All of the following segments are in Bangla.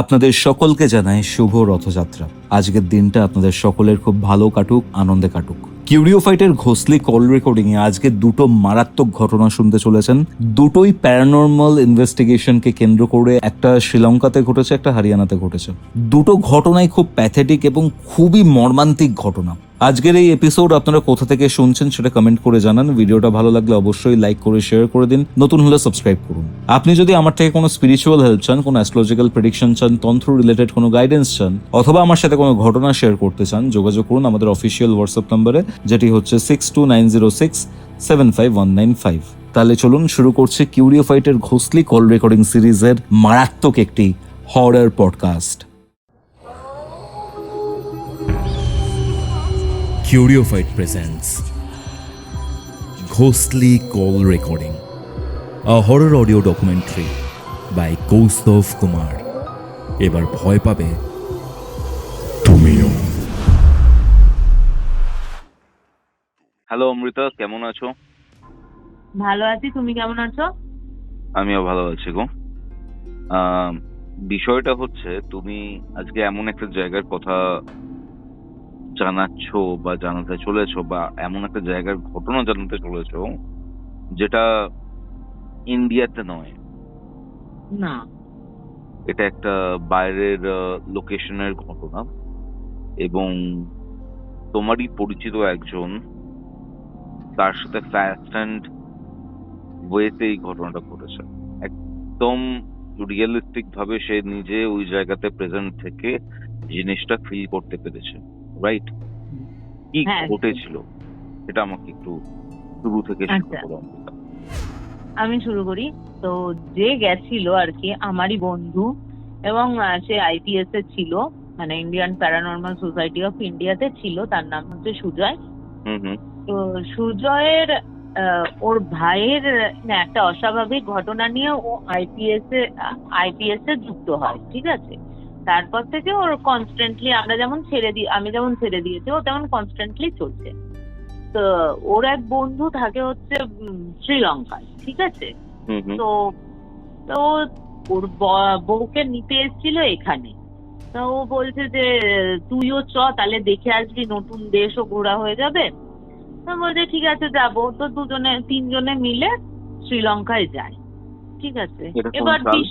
আপনাদের সকলকে জানাই শুভ রথযাত্রা। আজকের দিনটা আপনাদের সকলের খুব ভালো কাটুক, আনন্দে কাটুক। কিউরিও ফাইটের ঘোষলি কল রেকর্ডিং এ আজকে দুটো মারাত্মক ঘটনা শুনতে চলেছেন। দুটোই প্যারানর্মাল ইনভেস্টিগেশনকে কেন্দ্র করে, একটা শ্রীলঙ্কাতে ঘটেছে, একটা হরিয়ানাতে ঘটেছে। দুটো ঘটনাই খুব প্যাথেটিক এবং খুবই মর্মান্তিক ঘটনা। আজকের এই এপিসোড আপনারা কোথা থেকে শুনছেন সেটা কমেন্ট করে জানান। ভিডিওটা ভালো লাগলে অবশ্যই লাইক করে শেয়ার করে দিন, নতুন হলে সাবস্ক্রাইব করুন। আপনি যদি আমার থেকে কোনো স্পিরিচুয়াল হেল্প চান, কোনো অ্যাস্ট্রোলজিক্যাল প্রেডিকশন চান, তন্ত্র রিলেটেড কোনো গাইডেন্স চান, অথবা আমার সাথে কোনো ঘটনা শেয়ার করতে চান, যোগাযোগ করুন আমাদের অফিসিয়াল হোয়াটসঅ্যাপ নম্বরে, যেটি হচ্ছে 6290675195। তাহলে চলুন শুরু করছি কিউরিও ফাইটের ঘোষলি কল রেকর্ডিং সিরিজের মারাত্মক একটি horror podcast. Curio Fight presents Ghostly Call Recording, a horror audio documentary by Kaustav Kumar. এবার ভয় পাবে তুমিও। হ্যালো অমৃতা, কেমন আছো? ভালো আছি, তুমি কেমন আছো? আমিও ভালো আছি গো। বিষয়টা হচ্ছে, তুমি আজকে এমন একটা জায়গার কথা জানাচ্ছো বা জানাতে চলেছো, বা এমন একটা জায়গার ঘটনা জানাতে চলেছো যেটা ইন্ডিয়াতে নয়। না, এটা একটা বাইরের লোকেশনের ঘটনা, এবং তোমারই পরিচিত একজন, তার সাথে ফাস্ট অ্যান্ড ওয়েতে এই ঘটনাটা ঘটেছে। একদম রিয়েলিস্টিক ভাবে সে নিজে ওই জায়গাতে প্রেজেন্ট থেকে জিনিসটা ফিল করতে পেরেছে। রাইট? কি হ্যাঁ। ঘটেছিল সেটা আমাকে একটু শুরু থেকে শুরু আচ্ছা। করো। আমি শুরু করি। তো যে গেছিল আর কি আমারই বন্ধু, এবং সে আইপিএস এ ছিল, মানে ইন্ডিয়ান প্যারানর্মাল সোসাইটি অফ ইন্ডিয়াতে ছিল। তার নাম হচ্ছে সুজয়। হুম। তো সুজয়ের ওর ভাইয়ের একটা অস্বাভাবিক ঘটনা নিয়ে ও আইপিএস এ যুক্ত হয়, ঠিক আছে? তারপর থেকে ওর কনস্ট্যান্টলি আমি যেমন ছেড়ে দিয়েছি, ও তেমন কনস্ট্যান্টলি চলছে। তো ওর এক বন্ধু থাকে হচ্ছে শ্রীলঙ্কায়, ঠিক আছে? হুম। তো তো ওর বউকে নিতে এসেছিল এখানে। তো ও বলছে যে তুইও তাহলে দেখে আসবি, নতুন দেশও ঘোরা হয়ে যাবে। তো বলছে ঠিক আছে যাবো। তো তিনজনে মিলে শ্রীলঙ্কায় যায়, ঠিক আছে? এটা কোন এবার সাল?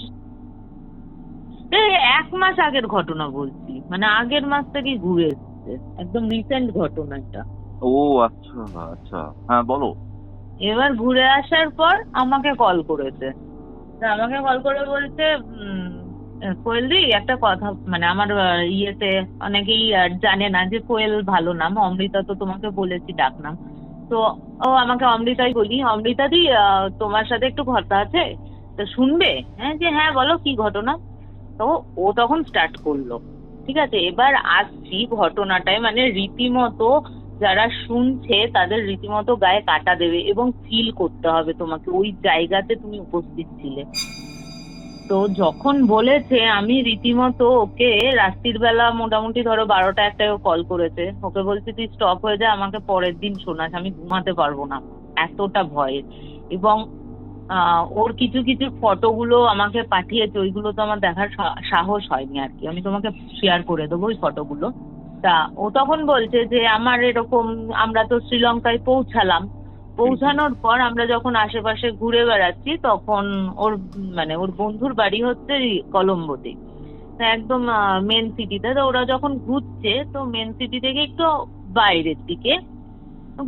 এই 1 মাস আগের ঘটনা বলছি, মানে আগের মাস থেকেই ঘুরে এসছে, একদম রিসেন্ট ঘটনা এটা। ও আচ্ছা আচ্ছা, হ্যাঁ বলো। এবার ঘুরে আসার পর আমাকে কল করেছে। তা আমাকে কল করে বলছে, কোয়েলদি একটা কথা, মানে আমার ইয়েতে অনেকেই জানে না যে কোয়েল ভালো নাম, অমৃতা তো তোমাকে বলেছি ডাক নাম। তো ও আমাকে অমৃতাই বলি। অমৃতা দি, তোমার সাথে একটু কথা আছে, তো শুনবে? হ্যাঁ, যে হ্যাঁ বলো কি ঘটনা। তো ও তখন স্টার্ট করলো, ঠিক আছে? এবার আসছি ঘটনাটায়, মানে রীতিমতো যারা শুনছে তাদের রীতিমতো গায়ে কাটা দেবে, এবং ফিল করতে হবে তোমাকে ওই জায়গাতে তুমি উপস্থিত ছিলে। তো যখন বলেছে, আমি রীতিমতো ওকে রাত্রির বেলা মোটামুটি ধরো 12টা-1টায় কল করেছে। ওকে বলছে তুই স্টপ হয়ে যা, আমাকে পরের দিন শোনাস, আমি ঘুমাতে পারবো না, এতটা ভয়ের। এবং ওর কিছু কিছু ফটোগুলো আমাকে পাঠিয়েছে, ওইগুলো তো আমার দেখার সাহস হয়নি আর কি। আমি তোমাকে শেয়ার করে দেবো ওই ফটোগুলো। তা ও তখন বলছে যে আমার এরকম, আমরা তো শ্রীলঙ্কায় পৌঁছানোর পর আমরা যখন আশেপাশে ঘুরে বেড়াচ্ছি, তখন ওর বন্ধুর বাড়ি হচ্ছে কলম্বোতে, একদম মেন সিটিতে। তো ওরা যখন ঘুরছে, তো মেন সিটি থেকে একটু বাইরের দিকে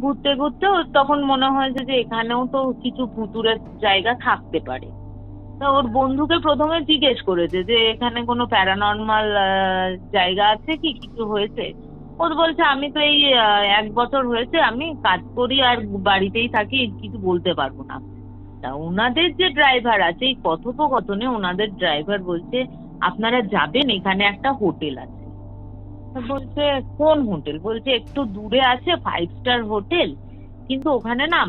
ঘুরতে ঘুরতে ওর তখন মনে হয়েছে যে এখানেও তো কিছু ভুতুড়ের জায়গা থাকতে পারে। তো ওর বন্ধুকে প্রথমে জিজ্ঞেস করেছে যে এখানে কোনো প্যারানর্মাল জায়গা আছে কি, কিছু হয়েছে? ও বলছে আমি তো এই 1 বছর হয়েছে আমি কাজ করি আর বাড়িতেই থাকি, কিছু বলতে পারবো না। তা ওনাদের যে ড্রাইভার আছে, এই কথোপকথনে ওনাদের ড্রাইভার বলছে আপনারা যাবেন, এখানে একটা হোটেল আছে। বলছে কোন হোটেল? বলছে একটু দূরে আছে, 5 স্টার হোটেল, কিন্তু ওখানে না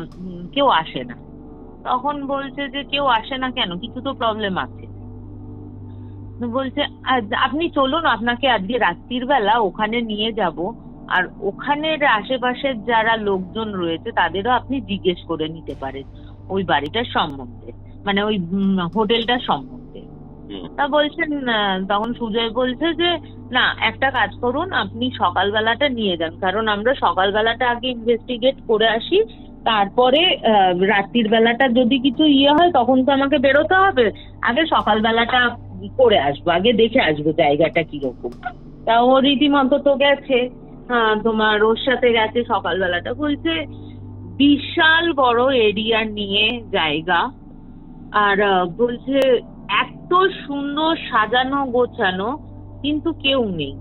কেউ আসে না। তখন বলছে যে কেউ আসে না কেন, কিছু তো প্রবলেম আছে। বলছে আপনি চলুন, আপনাকে আজকে রাত্রির বেলা ওখানে নিয়ে যাব, আর ওখানের আশেপাশের যারা লোকজন রয়েছে তাদেরও আপনি জিজ্ঞেস করে নিতে পারেন ওই বাড়িটার সম্বন্ধে, মানে ওই হোটেলটার সম্বন্ধে। তা বলছেন তখন সুজয় বলছে যে না, একটা কাজ করুন, আপনি সকালবেলাটা নিয়ে যান, কারণ আমরা সকালবেলাটা আগে ইনভেস্টিগেট করে আসি, তারপরে রাত্রির বেলাটা যদি কিছু হয় তখন তো আমাকে বেরোতে হবে, আগে সকালবেলাটা করে আসবো, আগে দেখে আসবো জায়গাটা কিরকম। তা ও রীতিমতো তো গেছে, তোমার ওর সাথে গেছে সকালবেলাটা, বলছে বিশাল বড় এরিয়া নিয়ে জায়গা, আর বলছে এত সুন্দর সাজানো গোছানো, কিন্তু কেউ নেই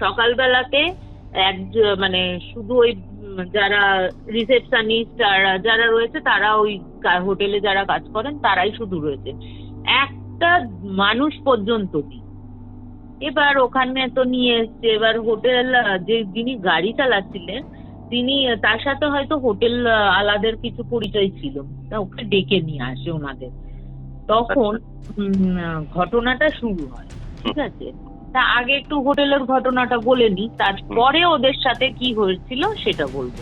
সকালবেলাতে। মানে শুধু ওই যারা রিসেপশনিস্ট আর যারা রয়েছে তারা ওই হোটেলে যারা কাজ করেন তারাই শুধু রয়েছে, একটা মানুষ পর্যন্ত নেই। এবার ওখানে তো নিয়ে এসছে, এবার হোটেল যে যিনি গাড়ি চালাচ্ছিলেন তিনি, তার সাথে হয়তো হোটেল আলাদের কিছু পরিচয় ছিল, তা ওকে ডেকে নিয়ে আসে ওনাদের। তখন ঘটনাটা শুরু হয়, ঠিক আছে? তা আগে একটু হোটেলের ঘটনাটা বলে নি, তারপরে ওদের সাথে কি হয়েছিল সেটা বলবো।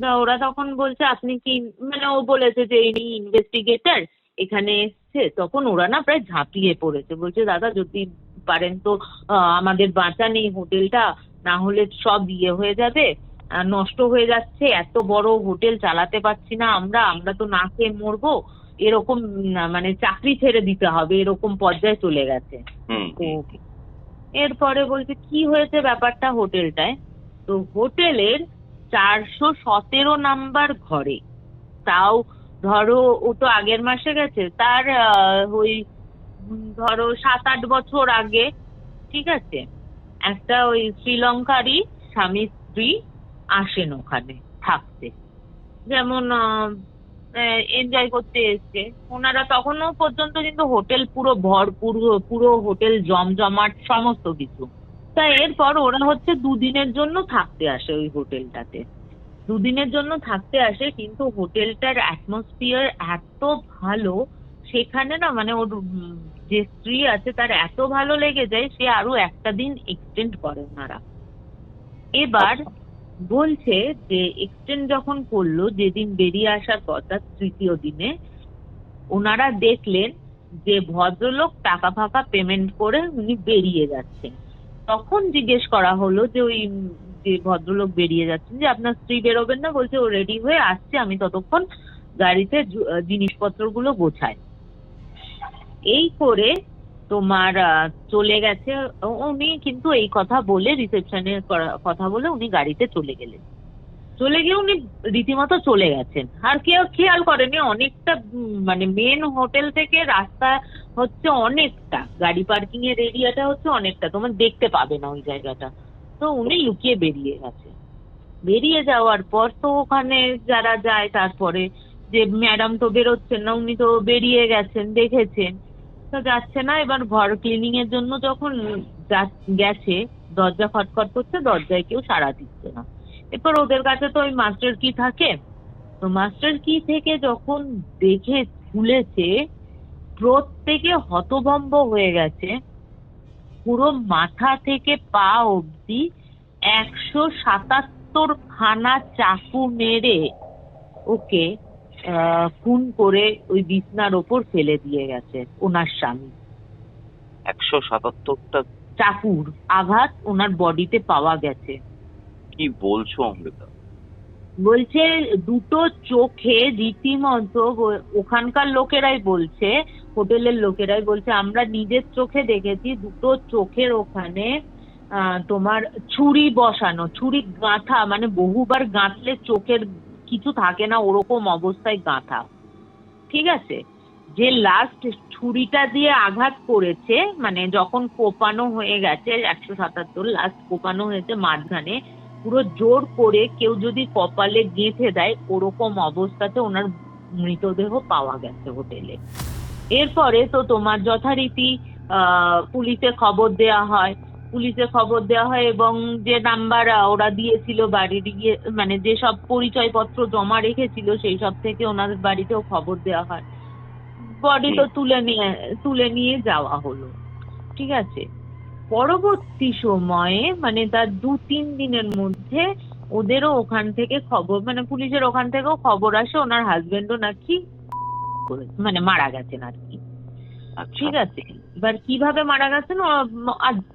তা ওরা তখন বলছে আপনি কি, মানে ও বলেছে যে ইনি ইনভেস্টিগেটর এখানে এসছে, তখন ওরা না প্রায় ঝাঁপিয়ে পড়েছে, বলছে দাদা যদি পারেন তো আমাদের বাঁচান এই হোটেলটা, না হলে সব হয়ে যাবে, নষ্ট হয়ে যাচ্ছে, এত বড় হোটেল চালাতে পারছি না আমরা তো না খেয়ে মরবো, এরকম মানে চাকরি ছেড়ে দিতে হবে, এরকম পর্যায়ে চলে গেছে। তো এরপরে বলছে কি হয়েছে ব্যাপারটা হোটেলটায়, তো হোটেলের 417 নাম্বার ঘরে, তাও ধরো ও তো আগের মাসে গেছে, তার ওই ধরো 7-8 বছর আগে, ঠিক আছে, একটা ওই শ্রীলঙ্কারই স্বামী স্ত্রী আসেন ওখানে থাকতে, যেমন এনজয় করতে এসছে ওনারা, তখনও পর্যন্ত কিন্তু হোটেল পুরো ভরপুর, পুরো হোটেল জমজমাট সমস্ত কিছু। তা এরপর ওরা হচ্ছে 2 দিনের জন্য থাকতে আসে ওই হোটেলটাতে, 2 দিনের জন্য থাকতে আসে, কিন্তু হোটেলটার অ্যাটমসফিয়ার এত ভালো সেখানে না, মানে ওর যে স্ত্রী আছে তার এত ভালো লেগে যায়, সে আরো একটা দিন এক্সটেন্ড করে ওনারা। এবার বলছে যে এক্সটেন্ড যখন করলো, যেদিন বেরিয়ে আসার কথা 3য় দিনে, ওনারা দেখলেন যে ভদ্রলোক টাকা ফাঁকা পেমেন্ট করে উনি বেরিয়ে যাচ্ছেন। তখন জিজ্ঞেস করা হলো যে ওই যে ভদ্রলোক বেরিয়ে যাচ্ছেন, যে আপনার স্ত্রী বেরোবেন না? বলছে ও রেডি হয়ে আসছে, আমি ততক্ষণ গাড়িতে জিনিসপত্রগুলো গোছাই। এই করে তোমার চলে গেছে উনি, কিন্তু এই কথা বলে রিসেপশনে কথা বলে উনি গাড়িতে চলে গেলেন, চলে গিয়ে উনি রীতিমতো চলে গেছেন, আর কেউ খেয়াল করেনি। অনেকটা মানে মেন হোটেল থেকে রাস্তা হচ্ছে অনেকটা, গাড়ি পার্কিং এর এরিয়াটা হচ্ছে অনেকটা, তোমার দেখতে পাবে না ওই জায়গাটা। তো উনি লুকিয়ে বেরিয়ে গেছে। বেরিয়ে যাওয়ার পর তো ওখানে যারা যায় তারপরে যে ম্যাডাম তো বেরোচ্ছেন না, উনি তো বেরিয়ে গেছেন, দেখেছেন তো যাচ্ছে না। এবার ঘর ক্লিনিং এর জন্য যখন গেছে, দরজা খটখট করছে, দরজায় কেউ সাড়া দিচ্ছে না। এরপর ওদের কাছে তো ওই মাস্টার কি থাকে, তো মাস্টার কি থেকে যখন দেখে খুলেছে, প্রত্যেকে হতভম্ব হয়ে গেছে। পুরো মাথা থেকে পা অবধি 177 খানা চাকু মেরে ওকে খুন করে ওই বিছনার ওপর ফেলে দিয়ে গেছে ওনার স্বামী। 177টা চাকুর আঘাত ওনার বডিতে পাওয়া গেছে। কি বলছো অমৃতা? বলছে দুটো চোখে রীতিমতো, ওখানকার লোকেরাই বলছে, হোটেলের লোকেরাই বলছে, আমরা নিজের চোখে দেখেছি, দুটো চোখের ওখানে তোমার ছুরি বসানো, ছুরি গাঁথা, মানে বহুবার গাঁথলে চোখের কিছু থাকে না ওরকম অবস্থায় গাঁথা, ঠিক আছে? যে লাস্ট ছুরিটা দিয়ে আঘাত করেছে, মানে যখন কোপানো হয়ে গেছে 177, লাস্ট কোপানো হয়েছে মাঝখানে, পুরো জোর করে কেউ যদি কপালে গেঁথে দেয় ওরকম অবস্থাতে ওনার মৃতদেহ পাওয়া গেছে হোটেলে। এরপরে তো তোমার যথারীতি পুলিশে খবর দেওয়া হয়, এবং যে নাম্বার ওরা দিয়েছিল বাড়ির গিয়ে, মানে যেসব পরিচয়পত্র জমা রেখেছিল সেই সব থেকে ওনাদের বাড়িতেও খবর দেওয়া হয়। বডি তো তুলে নিয়ে যাওয়া হলো, ঠিক আছে। পরবর্তী সময়ে মানে তার 2-3 দিনের মধ্যে ওদেরও ওখান থেকে খবর, মানে পুলিশের ওখান থেকেও খবর আসে ওনার হাজবেন্ডও নাকি মানে মারা গেছেন আর কি। আচ্ছা। ঠিক আছে, এবার কিভাবে মারা গেছেন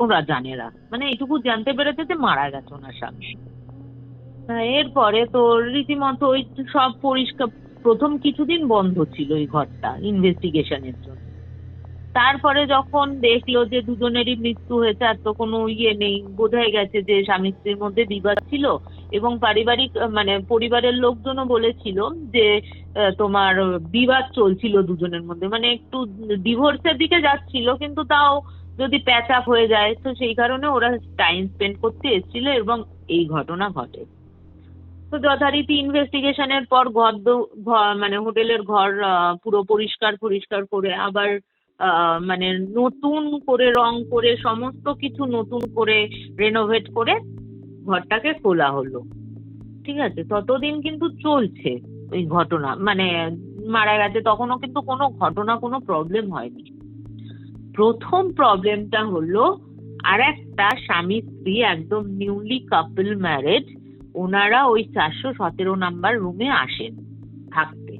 ওরা জানে না, মানে এইটুকু জানতে পেরেছে যে মারা গেছে ওনার স্বামী। এরপরে তো রীতিমতো ওই সব পরিষ্কার, প্রথম কিছুদিন বন্ধ ছিল ওই ঘরটা ইনভেস্টিগেশনের জন্য। তারপরে যখন দেখলো যে দুজনেরই মৃত্যু হয়েছে, আর তো কোনো ইয়ে নেই, বোঝাই গেছে যে স্বামী স্ত্রীর মধ্যে বিবাদ ছিল, এবং পারিবারিক মানে পরিবারের লোকজনও বলেছিল যে তোমার বিবাদ চলছিল দুজনের মধ্যে, মানে একটু ডিভোর্সের দিকে যাচ্ছিল, কিন্তু তাও যদি প্যাচ আপ হয়ে যায়, তো সেই কারণে ওরা টাইম স্পেন্ড করতে এসেছিল এবং এই ঘটনা ঘটে। তো যথারীতি ইনভেস্টিগেশনের পর মানে হোটেলের ঘর পুরো পরিষ্কার করে আবার মানে নতুন করে রং করে সমস্ত কিছু নতুন করে রেনোভেট করে ঘরটাকে খোলা হলো। ঠিক আছে, ততদিন কিন্তু চলছে ওই ঘটনা, মানে মারা গেছে তখনও কিন্তু কোনো ঘটনা, কোনো প্রবলেম হয়নি। প্রথম প্রবলেমটা হলো আর একটা স্বামী স্ত্রী একদম নিউলি কাপল ম্যারেড, ওনারা ওই 417 নাম্বার রুমে আসেন থাকতে,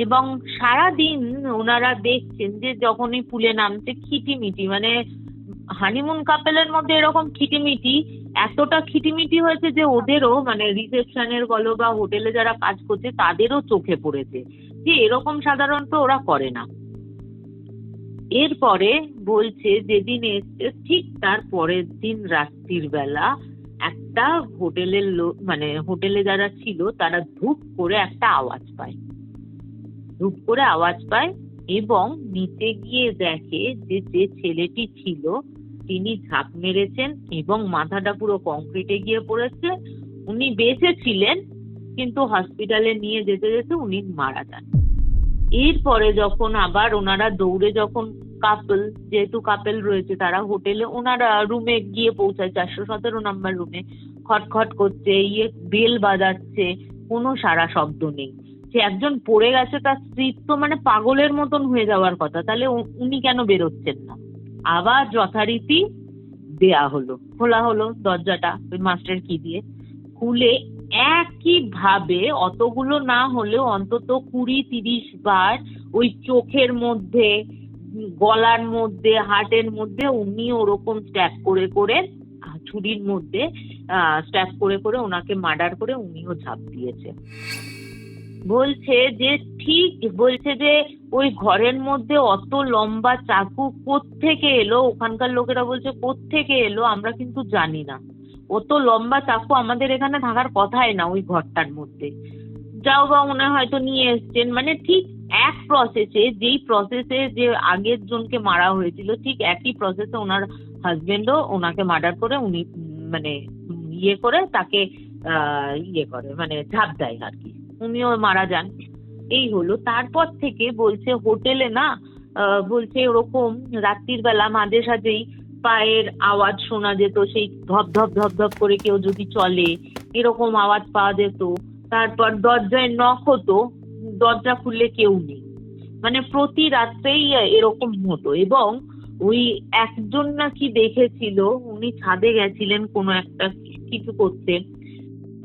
এবং সারাদিন ওনারা দেখছেন যে যখনই পুলে নামছে খিটিমিটি, মানে হানিমুন কাপেলের মধ্যে এরকম খিটিমিটি, এতটা খিটিমিটি হয়েছে যে ওদেরও, মানে রিসেপশনের বলো বা হোটেলে যারা কাজ করছে তাদেরও চোখে পড়েছে যে এরকম সাধারণত ওরা করে না। এরপরে বলছে যেদিন এসছে ঠিক তার পরের দিন রাত্রির বেলা একটা হোটেলের লোক, মানে হোটেলে যারা ছিল তারা ধূপ করে একটা আওয়াজ পায়, এবং নিচে গিয়ে দেখে যে যে ছেলেটি ছিল তিনি ঝাঁপ মেরেছেন এবং মাথাটা পুরো কংক্রিটে গিয়ে পড়েছে। উনি বেঁচে ছিলেন, কিন্তু হসপিটালে নিয়ে যেতে যেতে উনি মারা যান। এরপরে যখন আবার ওনারা দৌড়ে, যখন কাপল, যেহেতু কাপল রয়েছে তারা হোটেলে, ওনারা রুমে গিয়ে পৌঁছায় 417 নাম্বার রুমে, খটখট করছে, বেল বাজাচ্ছে, কোনো সারা শব্দ নেই। যে একজন পড়ে গেছে, তার স্ত্রী তো মানে পাগলের মতন হয়ে যাওয়ার কথা, তাহলে উনি কেন বেরোচ্ছেন না? আবার যথারীতি খোলা হলো দরজাটা ওই মাস্টার কি দিয়ে, খুলে একই ভাবে অতগুলো না হলেও অন্তত 20-30 বার ওই চোখের মধ্যে, গলার মধ্যে, হার্টের মধ্যে উনি ওরকম স্ট্যাব করে করে, ছুরির মধ্যে স্ট্যাব করে করে ওনাকে মার্ডার করে উনিও ঝাঁপ দিয়েছে। বলছে যে ওই ঘরের মধ্যে অত লম্বা চাকু কোত্থেকে এলো, ওখানকার লোকেরা বলছে কোত্থেকে এলো আমরা কিন্তু জানি না, অত লম্বা চাকু আমাদের এখানে থাকার কথাই না ওই ঘরটার মধ্যে, যাও বা মনে হয়তো নিয়ে এসছেন, মানে ঠিক এক প্রসেসে, যেই প্রসেসে যে আগের জনকে মারা হয়েছিল ঠিক একই প্রসেসে ওনার হাজবেন্ডও ওনাকে মার্ডার করে, উনি মানে করে তাকে মানে ঝাঁপ দেয় আর কি, উনিও মারা যান। এই হলো। তারপর থেকে বলছে হোটেলে না, বলছে ওরকম রাত্রির বেলা মাঝে সাঝেই পায়ের আওয়াজ শোনা যেত, সেই ধপ ধপ ধপ ধপ করে কেউ যদি চলে এরকম আওয়াজ পাওয়া যেত। তারপর দরজায় নক হতো, দরজা খুললে কেউ নেই, মানে প্রতি রাত্রেই এরকম হতো। এবং ওই একজন নাকি দেখেছিল, উনি ছাদে গেছিলেন কোনো একটা কিছু করতে,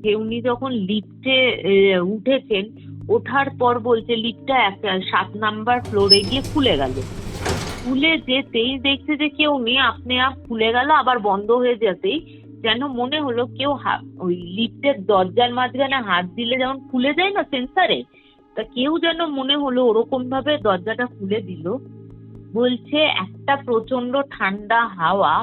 যে উনি যখন লিফটে উঠেছেন, ওঠার পর বলছে লিফটটা 7 নাম্বার ফ্লোরে গিয়ে খুলে গেল, খুলে যেতেই দেখছে যে কেউ নেই, আপনি আপ খুলে গেল, আবার বন্ধ হয়ে যেতেই যেন মনে হলো কেউ ওই লিফটের দরজার মাঝখানে হাত দিলে যেমন খুলে যায় না সেন্সারে, তা কেউ যেন মনে হলো ওরকম ভাবে দরজাটা খুলে দিল। বলছে একটা প্রচন্ড ঠান্ডা হাওয়া,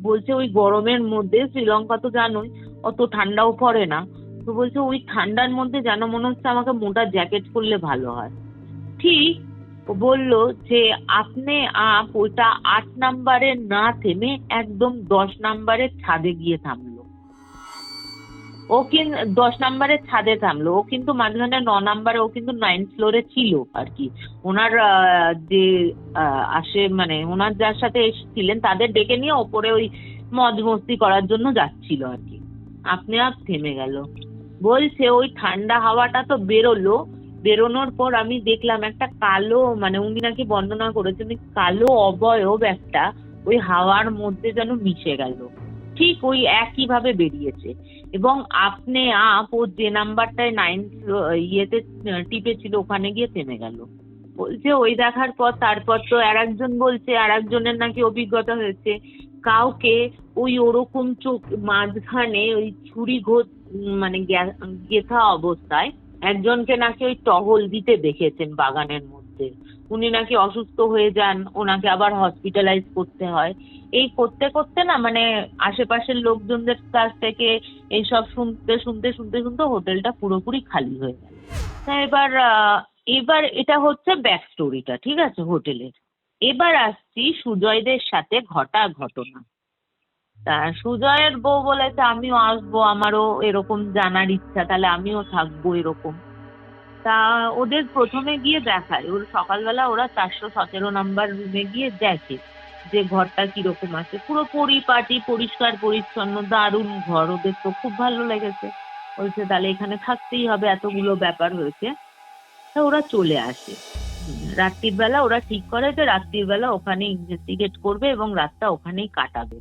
বলছে ওই গরমের মধ্যে, শ্রীলঙ্কা তো জানোই অত ঠান্ডাও পড়ে না, তো বলছে ওই ঠান্ডার মধ্যে যেন মনে হচ্ছে আমাকে মোটা জ্যাকেট পরলে ভালো হয়। ঠিক বললো যে আপনি ওইটা 8 নাম্বারে না থেমে একদম 10 নাম্বারের ছাদে গিয়ে থামলো। ও কিন্তু 10 নাম্বারের ছাদে থামলো, ও কিন্তু মাঝখানে 9 নাম্বারে, ও কিন্তু 9 ফ্লোরে ছিল আর কি। ওনার যে মানে ওনার যার সাথে এসেছিলেন তাদের ডেকে নিয়ে ওপরে ওই মজ মস্তি করার জন্য যাচ্ছিল আর কি, আপনি আপ থেমে গেল। বলছে ওই ঠান্ডা হাওয়াটা তো বেরোনোর পর আমি দেখলাম একটা কালো, মানে উনি নাকি বর্ণনা করেছেন কালো অবয়ব একটা ওই হাওয়ার মধ্যে যেন মিশে গেল, ঠিক ওই একই ভাবে বেরিয়েছে। এবং আপনি ও যে নাম্বারটায় 9 টিপে ছিল ওখানে গিয়ে থেমে গেল। বলছে ওই দেখার পর তারপর তো আর একজন বলছে আর একজনের নাকি অভিজ্ঞতা হয়েছে, কাউকে ওই ওরকম চোখ মাঝখানে ওই ছুরি মানে গেঁথা অবস্থায় একজনকে নাকি ওই টহল দিতে দেখেছেন বাগানের মধ্যে। উনি নাকি অসুস্থ হয়ে যান, ওনাকে আবার হসপিটালাইজ করতে হয়। এই করতে করতে না মানে আশেপাশের লোকজনদের কাছ থেকে এইসব শুনতে শুনতে শুনতে শুনতে হোটেলটা পুরোপুরি খালি হয়ে গেল। তা এবার এটা হচ্ছে ব্যাক স্টোরিটা, ঠিক আছে, হোটেলের। এবার আসছি সুজয়দের সাথে ঘটা ঘটনা। তা সুজয়ের বউ বলেছে আমিও আসবো, আমারও এরকম জানার ইচ্ছা, তাহলে আমিও থাকবো এরকম। তা ওদের প্রথমে গিয়ে দেখায়, ওর সকালবেলা ওরা 417 নাম্বার রুমে গিয়ে দেখে যে ঘরটা কিরকম আছে, পুরো পরিপাটি পরিষ্কার পরিচ্ছন্ন, দারুণ ঘর। ওদের তো খুব ভালো লেগেছে, বলছে তাহলে এখানে থাকতেই হবে, এতগুলো ব্যাপার হয়েছে। তা ওরা চলে আসে। রাত্রির বেলা ওরা ঠিক করে যে রাত্রির বেলা ওখানে ইনভেস্টিগেট করবে এবং রাতটা ওখানেই কাটাবে,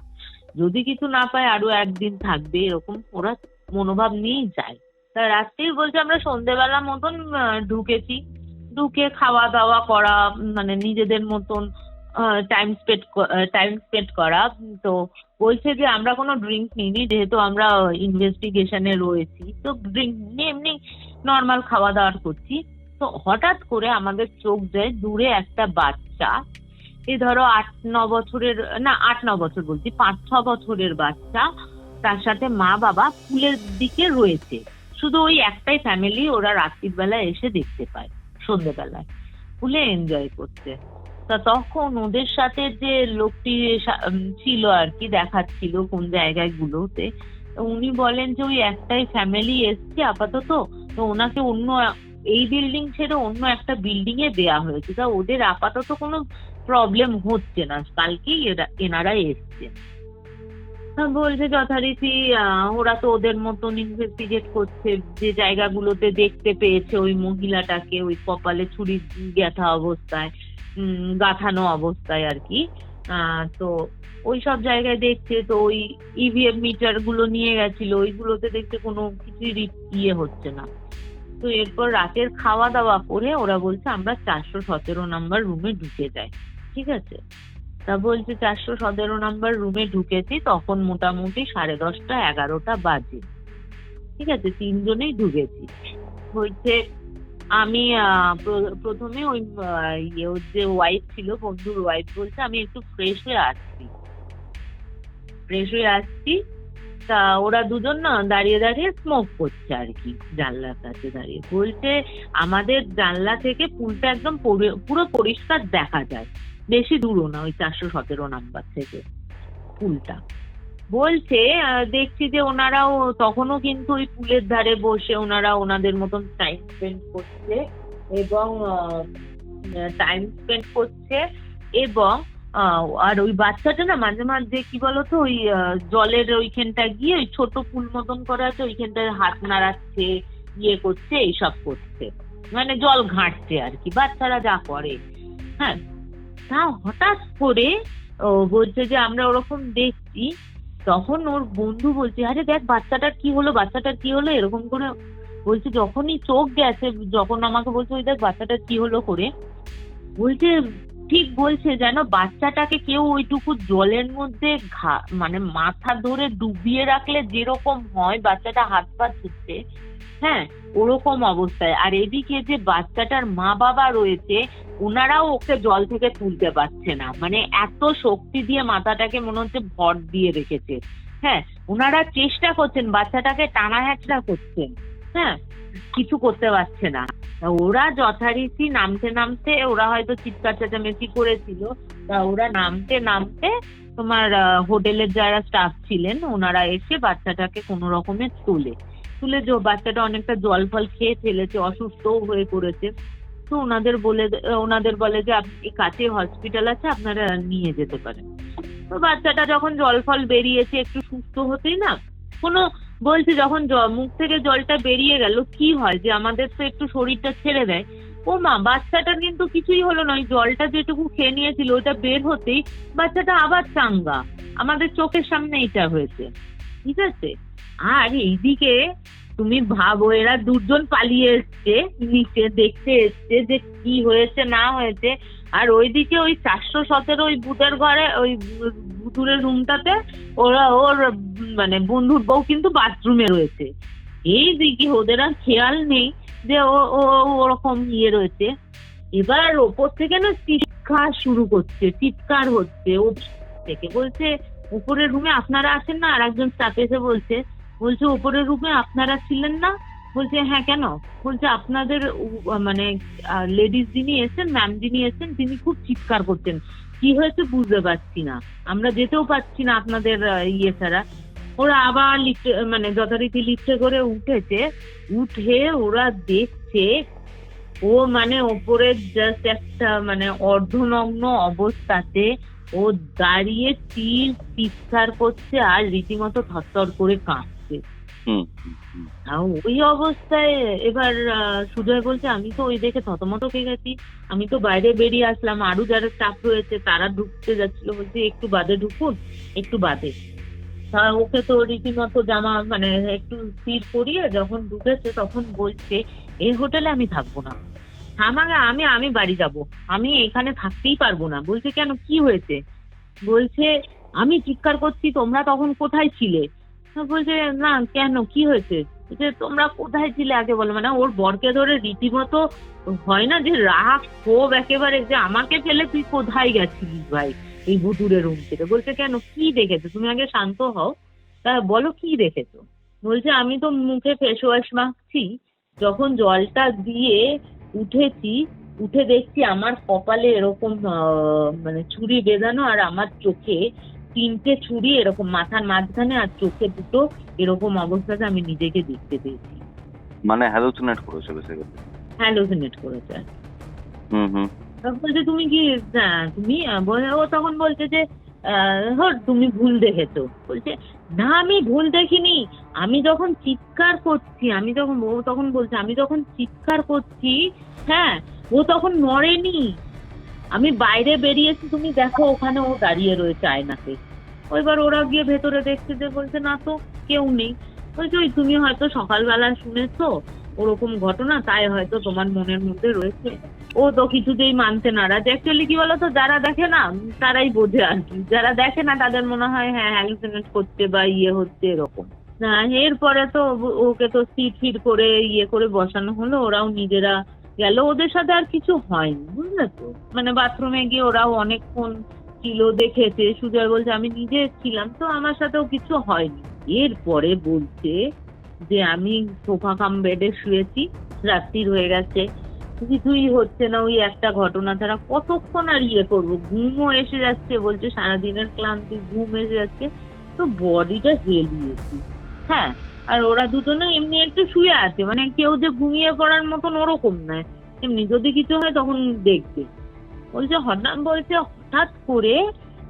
যদি কিছু না পায় আরো একদিন থাকবে, এরকম ওরা মনোভাব নিয়েই যায়। তা রাত্রির বলছে আমরা সন্ধ্যেবেলা মতন ঢুকেছি, ঢুকে খাওয়া দাওয়া করা, মানে নিজেদের মতন টাইম স্পেন্ড করা। তো বলছে যে আমরা কোনো ড্রিঙ্ক নিইনি, যেহেতু আমরা ইনভেস্টিগেশনে রয়েছি, তো ড্রিঙ্ক নিয়ে এমনি নর্মাল খাওয়া দাওয়া করছি। তো হঠাৎ করে আমাদের চোখ যায় দূরে একটা বাচ্চা, এই ধরো 8-9 বছরের, না 8-9 বছর বলছি, 5-6 বছরের বাচ্চা, তার সাথে মা বাবা পুলের দিকে রয়েছে। শুধু ওই একটাই ফ্যামিলি ওরা রাত্রির বেলা এসে দেখতে পায়, সন্ধ্যেবেলায় পুলে এনজয় করছে। তা তখন ওদের সাথে যে লোকটি ছিল আর কি, দেখাচ্ছিল কোন জায়গাগুলোতে, উনি বলেন যে ওই একটাই ফ্যামিলি এসছে আপাতত, তো ওনাকে অন্য এই বিল্ডিং ছেড়ে অন্য একটা বিল্ডিং এ দেয়া হয়েছে। তা ওদের আপাতত কোনো প্রবলেম হচ্ছে না, কালকেই এনারা এসছে। বলছে যথারীতি ওরা তো ওদের মতন ইনভেস্টিগেট করছে, যে জায়গাগুলোতে দেখতে পেয়েছে ওই মহিলাটাকে ওই কপালে ছুরি গাঁথা অবস্থায়, গাঁথানো অবস্থায় আর কি। তো ওই সব জায়গায় দেখছে, তো ওই ইভিএম মিটার গুলো নিয়ে গেছিল, ওইগুলোতে দেখছে কোনো কিছুই ইয়ে হচ্ছে না। তো এরপর রাতের খাওয়া দাওয়া করে ওরা বলছে আমরা 417 নাম্বার রুমে ঢুকে যাই, ঠিক আছে। তা বলছে 417 নাম্বার রুমে ঢুকেছি, তখন মোটামুটি 10:30-11টা বাজে, ঠিক আছে, 3 জনেই ঢুকেছি। বলছে আমি প্রথমে ওই ওর যে ওয়াইফ ছিল, বন্ধুর ওয়াইফ, বলছে আমি একটু ফ্রেশ হয়ে আসছি। তা ওরা দুজন না দাঁড়িয়ে দাঁড়িয়ে স্মোক করছে আর কি, জানলার কাছে দাঁড়িয়ে। বলছে আমাদের জানলা থেকে পুলটা একদম পুরো পরিষ্কার দেখা যায়, বেশি দূরও না, ওই 417 নাম্বার থেকে পুলটা। বলছে দেখছি যে ওনারাও তখনও কিন্তু ওই পুলের ধারে বসে ওনারা ওনাদের মতন টাইম স্পেন্ড করছে এবং আর ওই বাচ্চাটা না মাঝে মাঝে কি বলতো ওই জলের ওইখানটা গিয়ে ওই ছোট পুল মতন করা আছে, ওইখানটায় হাত নাড়াচ্ছে, ইয়ে করছে, এইসব করছে, মানে জল ঘাঁটছে আর কি, বাচ্চারা যা করে। হ্যাঁ, তা হঠাৎ করে বলছে যে আমরা ওরকম দেখছি, তখন ওর বন্ধু বলছে আরে দেখ বাচ্চাটার কি হলো এরকম করে বলছে। যখনই চোখ গেছে, যখন আমাকে বলছে ওই দেখ বাচ্চাটার কি হলো করে, বলছে ঠিক বলছে যেন বাচ্চাটাকে কেউ ওইটুকু জলের মধ্যে মানে মাথা ধরে ডুবিয়ে রাখলে যেরকম হয়, বাচ্চাটা হাত পা ছুটছে, হ্যাঁ ওরকম অবস্থায়। আর এদিকে যে বাচ্চাটার মা বাবা রয়েছে, ওনারাও ওকে জল থেকে তুলতে পারছে না, মানে এত শক্তি দিয়ে মাথাটাকে মনে হচ্ছে ভর দিয়ে রেখেছে। হ্যাঁ, ওনারা চেষ্টা করছেন, বাচ্চাটাকে টানা হ্যাচড়া করছেন, হ্যাঁ কিছু করতে পারছে না। ওরা যথারীতি নামতে ওরা হয়তো চিৎকার চেঁচামেচি করেছিল, তা ওরা নামতে তোমার হোটেলের যারা স্টাফ ছিলেন ওনারা এসে বাচ্চাটাকে কোনো রকমে তুলে বাচ্চাটা অনেকটা জল ফল খেয়ে ফেলেছে, অসুস্থও হয়ে পড়েছে। তো ওনাদের বলে যে আপনি কাছে হসপিটাল আছে, আপনারা নিয়ে যেতে পারেন। তো বাচ্চাটা যখন জল ফল বেরিয়েছে, একটু সুস্থ হতেই না বলছে যখন মুখ থেকে জলটা বেরিয়ে গেল, কি হয় যে আমাদের তো একটু শরীরটা ছেড়ে দেয়, ও মা বাচ্চাটার কিন্তু কিছুই হলো না, ওই জলটা যেটুকু খেয়ে নিয়েছিল ওটা বের হতেই বাচ্চাটা আবার চাঙ্গা, আমাদের চোখের সামনে এটা হয়েছে, ঠিক আছে। আর এইদিকে তুমি ভাবো এরা দুজন পালিয়ে এসছে, নিচে দেখতে এসছে যে কি হয়েছে না হয়েছে, আর ওইদিকে ওই 417 ওই ভূতের ঘরে ওই ভুতুরের রুমটাতে ওর মানে বন্ধুর বউ কিন্তু বাথরুমে রয়েছে। এই দিকে ওদের আর খেয়াল নেই যে ও ওরকম রয়েছে। এবার ওপর থেকে না চিৎকার শুরু করছে, চিৎকার হচ্ছে ও থেকে, বলছে উপরের রুমে আপনারা আছেন না? আর একজন স্টাফ এসে বলছে উপরের রুমে আপনারা ছিলেন না? বলছে হ্যাঁ কেন? বলছে আপনাদের মানে লেডিস যিনি এসেছেন, ম্যাম যিনি এসেছেন, তিনি খুব চিৎকার করছেন, কি হয়েছে বুঝতে পারছি না, আমরা যেতেও পারছি না আপনাদের ছাড়া। ওরা আবার লিফটে মানে যথারীতি লিফটে করে উঠেছে, উঠে ওরা দেখছে ও মানে ওপরে জাস্ট একটা মানে অর্ধনগ্ন অবস্থাতে ও দাঁড়িয়ে চিৎকার করছে আর রীতিমতো থরথর করে কাঁপছে। ওই অবস্থায় এবার সুজয় বলছে আমি তো ওই দেখে থতমত খেয়ে গেছি, আমি তো বাইরে বেরিয়ে আসলাম, আরো যারা স্টাফ রয়েছে তারা ঢুকতে যাচ্ছিল, বলছে একটু বাদে ঢুকুন, একটু বাদে। ওকে তো রীতিমতো জামা মানে একটু স্থির করিয়ে যখন ঢুকেছে তখন বলছে এই হোটেলে আমি থাকবো না, আমাকে আমি বাড়ি যাব, আমি এখানে থাকতেই পারবো না। বলছে কেন, কি হয়েছে? বলছে আমি চিৎকার করছি, তোমরা তখন কোথায় ছিলে? বলছে না কেন, কি হয়েছে? বলছে তোমরা কোথায় ছিলে আগে বলো। মানে ওর বরকে ধরে রীতিমতো হয় না যে রাগ ক্ষোভ একেবারে, যে আমাকে ফেলে তুই কোথায় গেছিলিস ভাই এই ভুতুরে রুম থেকে। বলছে কেন, কি দেখেছো? তুমি আগে শান্ত হও, তা বলো কি দেখেছো। বলছে আমি তো মুখে ফেস ওয়াশ মাখছি, যখন জলটা দিয়ে উঠেছি, উঠে দেখছি আমার কপালে এরকম মানে ছুরি বেঁধানো, আর আমার চোখে 3টে ছুরি এরকম মাথার মাঝখানে, আর চোখে দুটো এরকম অবস্থাতে আমি নিজেকে দেখতে পেয়েছি। মানে হ্যালুসিনেট করেছে বেসিক্যালি। হ্যালুসিনেট করেছে। বলছে তুমি কি তুমি ও তখন বলছে যে তুমি ভুল দেখেছো। বলছে না আমি ভুল দেখিনি, আমি যখন চিৎকার করছি, ও তখন বলছে আমি যখন চিৎকার করছি, হ্যাঁ ও তখন নড়েনি, আমি বাইরে বেরিয়েছি, তুমি দেখো ওখানে ও দাঁড়িয়ে রয়েছে আয়নাতে। ওইবার ওরা গিয়ে ভেতরে দেখছে যে বলছে না তো কেউ নেই। বলছে ওই তুমি হয়তো সকালবেলা শুনেছো ওরকম ঘটনা, তাই হয়তো তোমার মনের মধ্যে রয়েছে। ও তো কিছুতেই মানতে নারাজ। অ্যাকচুয়ালি কি বলতো, যারা দেখে না তারাই বোঝে আর কি, যারা দেখে না তাদের মনে হয় হ্যাঁ হ্যালুসিনেট করছে বা হচ্ছে এরকম না। এরপরে তো ওকে তো স্থির করে করে বসানো হলো, ওরাও নিজেরা গেল, ওদের সাথে আর কিছু হয়নি বুঝলে তো। মানে বাথরুমে গিয়ে ওরাও অনেকক্ষণ ছিল, দেখেছে। সুজয় বলছে আমি নিজে ছিলাম তো, আমার সাথেও কিছু হয়নি। এরপরে বলছে যে আমি সোফা কাম বেডে শুয়েছি, রাত্রির হয়ে গেছে, কিছুই হচ্ছে না, ওই একটা ঘটনা ছাড়া কতক্ষণ আর করবো, ঘুমও এসে যাচ্ছে। বলছে সারাদিনের ক্লান্তি, ঘুম এসে যাচ্ছে, তো বডিটা হেলিয়েছি। হ্যাঁ, আর ওরা দুজনে এমনি একটু শুয়ে আছে, মানে কেউ যে ঘুমিয়ে পড়ার মতন ওরকম নয়, এমনি যদি কিছু হয় তখন দেখবে। বলছে হঠাৎ করে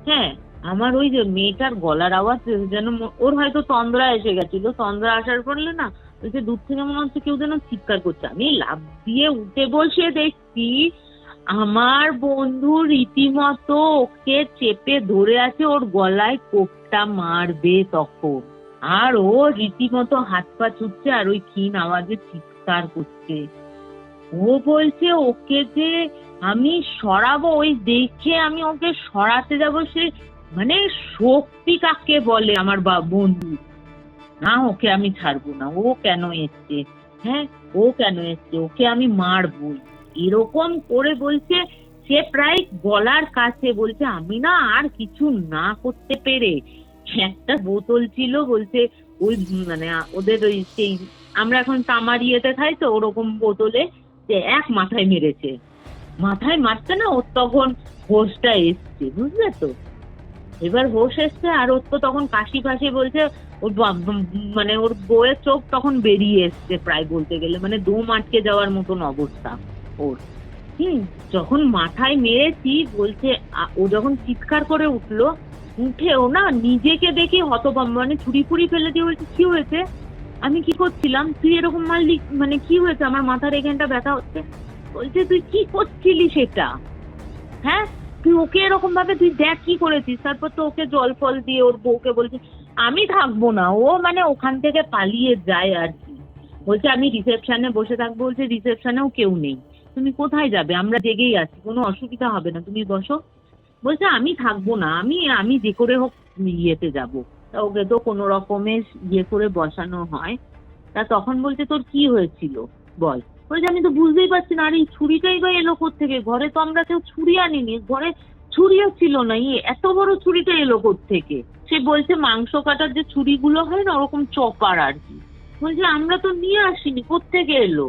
হ্যাঁ আমার ওই যে মেয়েটার গলার আওয়াজ যেন, ওর হয়তো তন্দ্রা এসে গেছিল, তন্দ্রা আসার পড়লে না বলছে দূর থেকে মনে হচ্ছে কেউ যেন চিৎকার করছে। আমি লাফ দিয়ে উঠে বসে দেখছি আমার বন্ধু রীতিমতো ওকে চেপে ধরে আছে, ওর গলায় কোপটা মারবে তখন, আর ও রীতিমতো হাত পা ছুটছে আর ওই ক্ষীণ আওয়াজে চিৎকার করছে। ও বলছে ওকে যে আমি সরাবো, ওই দেখে আমি ওকে সরাতে যাবো, সে মানে শক্তি কাকে বলে আমার বন্ধু, না ওকে আমি ছাড়বো না, ও কেন এসছে, হ্যাঁ ও কেন এসছে, ওকে আমি মারবই, এরকম করে বলছে। সে প্রায় গলার কাছে। বলছে আমি না আর কিছু না করতে পেরে, একটা বোতল ছিল, বলছে ওই মানে ওদের ওই সেই আমরা এখন তামার খাই তো, ওরকম বোতলে যে এক মাথায় মেরেছে। মাথায় মারছে না, ওর তখন হোশটা এসছে বুঝলে তো। এবার হোশ এসছে, আর ওর তো তখন কাশি ফাঁসি, বলছে ওর মানে ওর বউয়ের চোখ তখন বেরিয়ে এসছে প্রায় বলতে গেলে, মানে দম আটকে যাওয়ার মতন অবস্থা ওর। যখন মাথায় মেরেছি, বলছে ও যখন চিৎকার করে উঠলো, উঠেও না নিজেকে দেখে হতভম্ব, মানে ছুরি ফুরি ফেলে দিয়ে বলছে কি হয়েছে, আমি কি করছিলাম, তুই এরকম মারলি, মানে কি হয়েছে, আমার মাথার এখানটা ব্যথা হচ্ছে। বলছে তুই কি করছিলি সেটা, হ্যাঁ তুই ওকে এরকম ভাবে তুই দেখ কি করেছিস। তারপর তো ওকে জল ফল দিয়ে ওর বউকে বলছে আমি থাকবো না, ও মানে ওখান থেকে পালিয়ে যায় আর কি। বলছে আমি রিসেপশনে বসে থাকবো, বলছে রিসেপশনেও কেউ নেই, তুমি কোথায় যাবে, আমরা জেগেই আছি, কোনো অসুবিধা হবে না, তুমি বসো। বলছে আমি থাকবো না, আমি যে করে হোক ইয়েতে যাবো। তা ওকে তো কোনো রকমের ইয়ে করে বসানো হয়। তা তখন বলছে তোর কি হয়েছিল বল। বলছে আমি তো বুঝতেই পারছি না, আর এই ছুরিটাই বা এলো থেকে, ঘরে তো আমরা কেউ ছুরি আনিনি, ঘরে ছুরিও ছিল না, এত বড় ছুরিটা এলো থেকে। সে বলছে মাংস কাটার যে ছুরিগুলো হয় না, ওরকম চপার আর কি। বলছে আমরা তো নিয়ে আসিনি, কোত্থেকে এলো।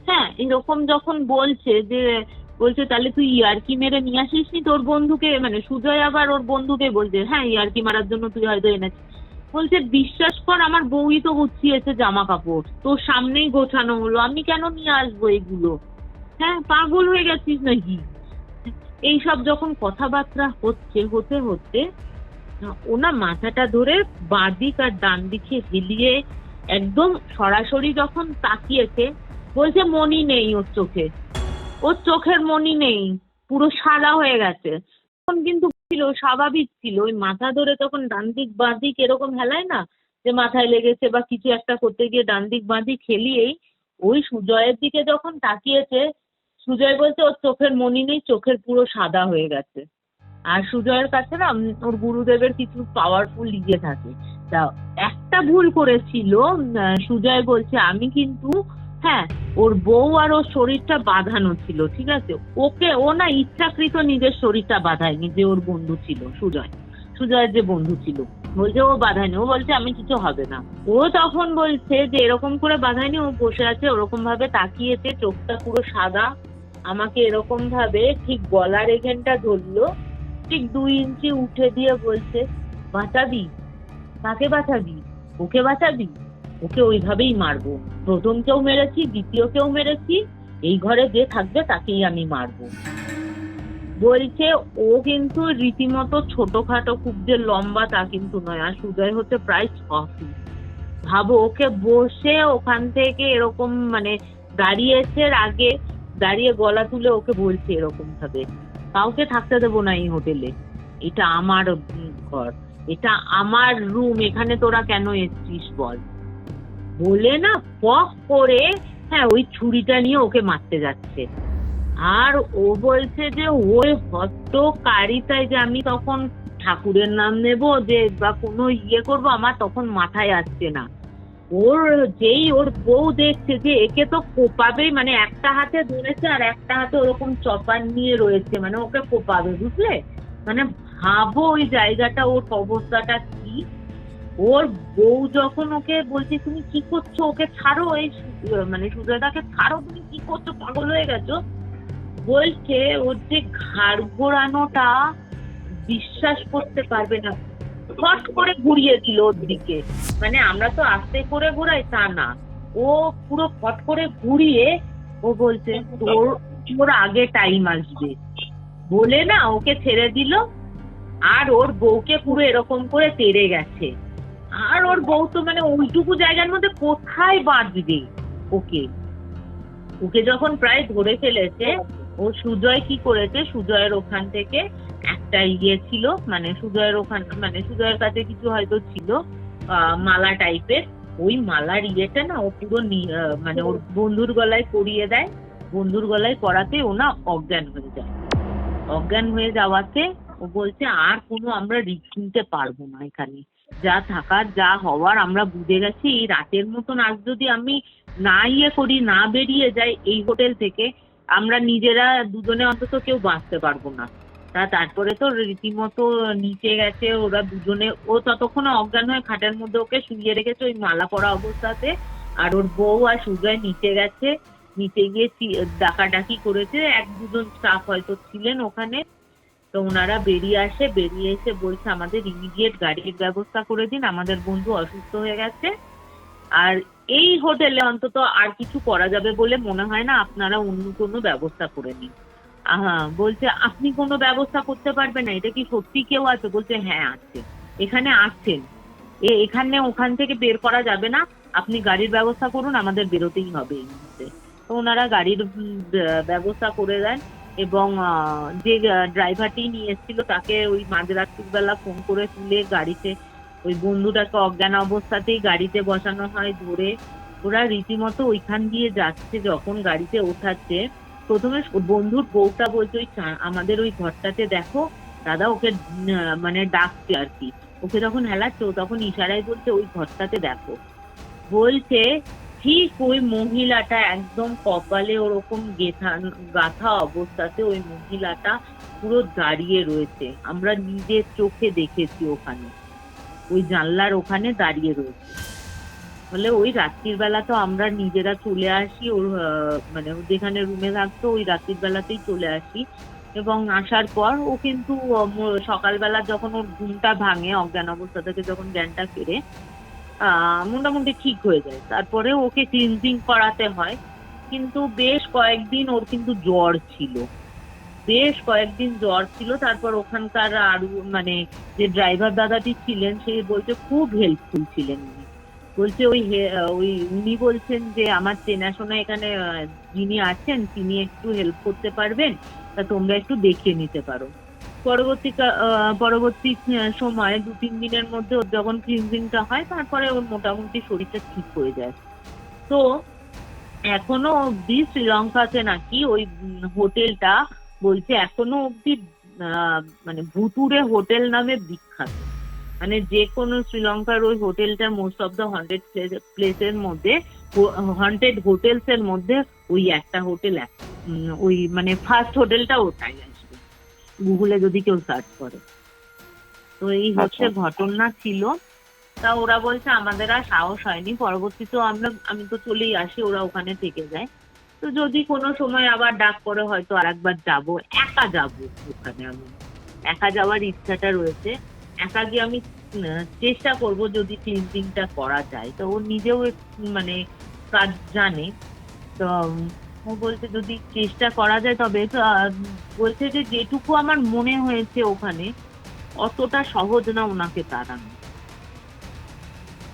হ্যাঁ, এরকম যখন বলছে বলছে তাহলে তুই ইয়ার্কি মেরে নিয়ে আসিসনি তোর বন্ধুকে, মানে সুজয় আবার ওর বন্ধুকে বলছে হ্যাঁ ইয়ার্কি মারার জন্য তুই হয়তো এনেছিস। বলছে বিশ্বাস কর আমার বউই তো গুছিয়েছে জামা কাপড়, তোর সামনেই গোছানো হলো, আমি কেন নিয়ে আসবো এগুলো। হ্যাঁ, পাগল হয়ে গেছিস নাকি। এইসব যখন কথাবার্তা হতে হতে ওনা মাথাটা ধরে বাঁ দিক আর ডান দিকে হিলিয়ে একদম সরাসরি যখন তাকিয়েছে, বলছে মনি নেই ওর চোখে, ওর চোখের মনি নেই, পুরো সাদা হয়ে গেছে। তখন কিন্তু ছিল স্বাভাবিক ছিল, ওই মাথা ধরে তখন ডান দিক বাঁ দিক এরকম হেলায় না, যে মাথায় লেগেছে বা কিছু একটা করতে গিয়ে ডান দিক বাঁ দিক হেলিয়েই ওই সুজয়ের দিকে যখন তাকিয়েছে, সুজয় বলছে ওর চোখের মনি নেই, চোখের পুরো সাদা হয়ে গেছে। আর সুজয়ের কাছে না ওর গুরুদেবের কিছু পাওয়ারফুল ইয়ে থাকে। তা একটা ভুল করেছিল সুজয় বলছে, আমি কিন্তু হ্যাঁ ওর বউ আর ওর শরীরটা বাঁধানো ছিল, ঠিক আছে, ও না ইচ্ছাকৃত নিজের শরীরটা বাঁধায়নি, যে ওর বন্ধু ছিল সুজয়ের যে বন্ধু ছিল, বলছে ও বাঁধায়নি, ও বলছে আমি কিছু হবে না। ও তখন বলছে যে এরকম করে বাঁধায়নি, ও বসে আছে ওরকম ভাবে তাকিয়েছে, চোখটা পুরো সাদা, আমাকে এরকম ভাবে ঠিক গলার এখানটা ধরলো, ঠিক 2 ইঞ্চি উঠে দিয়ে বলছে বাঁচাবি, কাকে বাঁচাবি, ওকে বাঁচাবি, ওকে ওইভাবেই মারবো, প্রথম কেউ মেরেছি, দ্বিতীয় কেউ মেরেছি, এই ঘরে যে থাকবে তাকেই আমি মারবো। বলছে ও কিন্তু রীতিমতো ছোটখাটো, খুব যে লম্বা তা কিন্তু নয়, আর সুজয় হচ্ছে প্রায় 6 ফিট। ভাবো, ওকে বসে ওখান থেকে এরকম মানে দাঁড়িয়েছে, আগে দাঁড়িয়ে গলা তুলে ওকে বলছে এরকম ভাবে, কাউকে থাকতে দেবো না এই হোটেলে, এটা আমার ঘর, এটা আমার রুম, এখানে তোরা কেন এসছিস বল। বলে না পক করে হ্যাঁ ওই ছুরিটা নিয়ে ওকে মারতে যাচ্ছে। আর ও বলছে যে ওই হট্টকারিতায় যে আমি তখন ঠাকুরের নাম নেব যে বা কোনো ইয়ে করবো, আমার তখন মাথায় আসছে না। যেই ওর বউ দেখছে যে একে তো কোপাবেই, মানে একটা হাতে ধরেছে আর একটা হাতে ওরকম চপার নিয়ে রয়েছে, মানে ওকে কোপাবে, বুঝলে, মানে ভাবো ওই জায়গাটা, ওর অবস্থাটা কি। ওর বউ যখন ওকে বলছে তুমি কি করছো, ওকে ছাড়ো, এই মানে সুজয়দাকে ছাড়ো, তুমি কি করছো, পাগল হয়ে গেছো, বলছে ওর যে ঘাড় ঘোরানোটা বিশ্বাস করতে পারবে না, ফট করে ঘুরিয়ে দিল ওর দিকে, মানে আমরা তো আস্তে করে ঘোরাই তা না, ও পুরো ফট করে ঘুরিয়ে ও বলছে তোর আগে টাইম আসবে, বলে না ওকে ছেড়ে দিল। আর ওর বউকে পুরো এরকম করে তেড়ে গেছে, আর ওর বউ তো মানে ওইটুকু জায়গার মধ্যে কোথায় বাঁধবে ওকে। ওকে যখন প্রায় ধরে ফেলেছে, ও সুজয় কি করেছে, সুজয়ের ওখান থেকে একটা ইয়ে ছিল, মানে সুজয়ের কাছে কিছু হয়তো ছিল মালা টাইপের, ওই মালার ইয়েটা না ও পুরো মানে ওর বন্ধুর গলায় পরিয়ে দেয়, বন্ধুর গলায় পরাতে ও না অজ্ঞান হয়ে যায়। অজ্ঞান হয়ে যাওয়াতে ও বলছে আর কোনো আমরা রিস্ক নিতে পারবো না, এখানে যা থাকার যা হওয়ার আমরা বুঝে গেছি, এই রাতের মতন আজ যদি আমি না ইয়ে করি, না বেরিয়ে যাই এই হোটেল থেকে, আমরা নিজেরা দুজনে অন্তত কেউ বাঁচতে পারবো না। তারপরে তো রীতিমতো নিচে গেছে ওরা দুজনে, ও ততক্ষণে অজ্ঞান হয়ে খাটের মধ্যে ওকে শুইয়ে রেখেছে ওই মালা পরা অবস্থাতে, আর ওর বউ আর সুজয় নিচে গেছে, নিচে গিয়ে ডাকাডাকি করেছে, 1-2 স্টাফ হয়তো ছিলেন ওখানে। তো ওনারা বেরিয়ে এসে বলছে আমাদের ইমিডিয়েট গাড়ির ব্যবস্থা করে দিন, আমাদের বন্ধু অসুস্থ হয়ে গেছে, আর এই হোটেলে অন্তত আর কিছু করা যাবে বলে মনে হয় না, আপনারা অন্য কোনো ব্যবস্থা করে নিন। বলছে আপনি কোনো ব্যবস্থা করতে পারবেন না, এটা কি সত্যি কেউ আছে? বলছে হ্যাঁ আছে, এখানে আসছেন, এখানে ওখান থেকে বের করা যাবে না, আপনি গাড়ির ব্যবস্থা করুন, আমাদের বেরোতেই হবে এই মুহূর্তে। তো ওনারা গাড়ির ব্যবস্থা করে দেন, এবং যে ড্রাইভারটি নিয়ে এসেছিল তাকে ওই মাঝরাত্রির বেলা ফোন করে তুলে গাড়িতে, ওই বন্ধুটাকে অজ্ঞান অবস্থাতেই গাড়িতে বসানো হয় ধরে, ওরা রীতিমতো ওইখান দিয়ে যাচ্ছে, যখন গাড়িতে ওঠাচ্ছে প্রথমে ওর বন্ধুর বউটা বলছে ওই আমাদের ওই ঘরটাতে দেখো দাদা, ওকে মানে ডাকছে আর কি, ওকে যখন হেলাচ্ছে ও তখন ইশারায় বলছে ওই ঘরটাতে দেখো। বলছে ঠিক ওই মহিলাটা একদম কপালে ওরকম গাঁথা অবস্থাতে ওই মহিলাটা পুরো দাঁড়িয়ে রয়েছে। আমরা নিজের চোখে দেখেছি, ওখানে ওই জানলার ওখানে দাঁড়িয়ে রয়েছে। বলে ওই রাত্রির বেলা তো আমরা নিজেরা চলে আসি, ওর মানে ও যেখানে রুমে থাকতো ওই রাত্রির বেলাতেই চলে আসি, এবং আসার পর ও কিন্তু সকালবেলা যখন ওর ঘুমটা ভাঙে, অজ্ঞান অবস্থা থেকে যখন জ্ঞানটা ফেরে মোটামুটি ঠিক হয়ে যায়। তারপরে ওকে ক্লিনজিং করাতে হয়, কিন্তু বেশ কয়েকদিন ওর কিন্তু জ্বর ছিল, তারপর ওখানকার আরো মানে যে ড্রাইভার দাদাটি ছিলেন সে বলছে খুব হেল্পফুল ছিলেন উনি। বলছে উনি বলছেন যে আমার চেনাশোনা এখানে যিনি আছেন তিনি একটু হেল্প করতে পারবেন, তা তোমরা একটু দেখিয়ে নিতে পারো। পরবর্তী সময় 2-3 দিনের মধ্যে ওর যখন ক্লিনজিংটা হয় তারপরে ওর মোটামুটি শরীরটা ঠিক হয়ে যায়। তো এখনো অব্দি শ্রীলঙ্কাতে নাকি ওই হোটেলটা বলছে এখনো অব্দি মানে ভুতুড়ে হোটেল নামে বিখ্যাত। মানে যে কোনো শ্রীলঙ্কার ওই হোটেলটা মোস্ট অফ দ্য হন্টেড প্লেসের মধ্যে, হন্টেড হোটেলস এর মধ্যে ওই একটা হোটেল, ওই মানে ফার্স্ট হোটেলটা ওটাই আসবে গুগলে যদি কেউ সার্চ করে। তো এই হচ্ছে ঘটনা ছিল। তা ওরা বলছে আমাদের আর সাহস হয়নি, পরবর্তীতে আমি তো চলেই আসি, ওরা ওখানে থেকে যায়। তো যদি কোনো সময় আবার ডাক করে হয়তো আরেকবার যাবো, একা যাবো ওখানে, আমি একা যাওয়ার ইচ্ছাটা রয়েছে। একা গিয়ে আমি চেষ্টা করব যদি ক্লিনজিংটা করা যায়। তো ও নিজেও মানে কাজ জানে, তো ও বলছে যদি চেষ্টা করা যায় তবে বলছে যে যেটুকু আমার মনে হয়েছে ওখানে অতটা সহজ না ওনাকে তাড়ানো,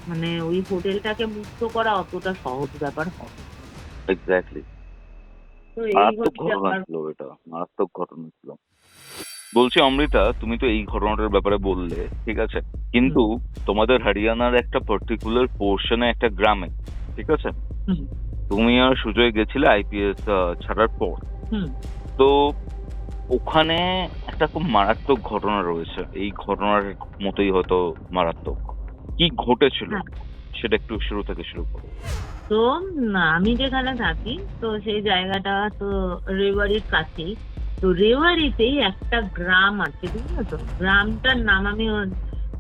মানে ওই হোটেলটাকে মুক্ত করা অতটা সহজ ব্যাপার হবে। এক্স্যাক্টলি। তো এই মারাত্মক হচ্ছে ঘটনা আমার ছিল, এটা মারাত্মক ঘটনা ছিল। বলছি অমৃতা, তুমি তো এই ঘটনাটার ব্যাপারে বললে, ঠিক আছে, কিন্তু তোমাদের হরিয়ানার একটা পার্টিকুলার পোর্শনে একটা গ্রামে, ঠিক আছে, তুমি আর সুজয় গেছিলে আইপিএস ছাড়ার পর। তো ওখানে একটা খুব মারাত্মক ঘটনা রয়েছে, এই ঘটনার মতোই হয়তো মারাত্মক। কি ঘটেছিল সেটা একটু শুরু থেকে শুরু করো। তো আমি যেখানে থাকি তো সেই জায়গাটা তো রেওয়ারির কাছেই। তো রেওয়ারিতেই একটা গ্রাম আছে, বুঝলো তো, গ্রামটার নাম আমি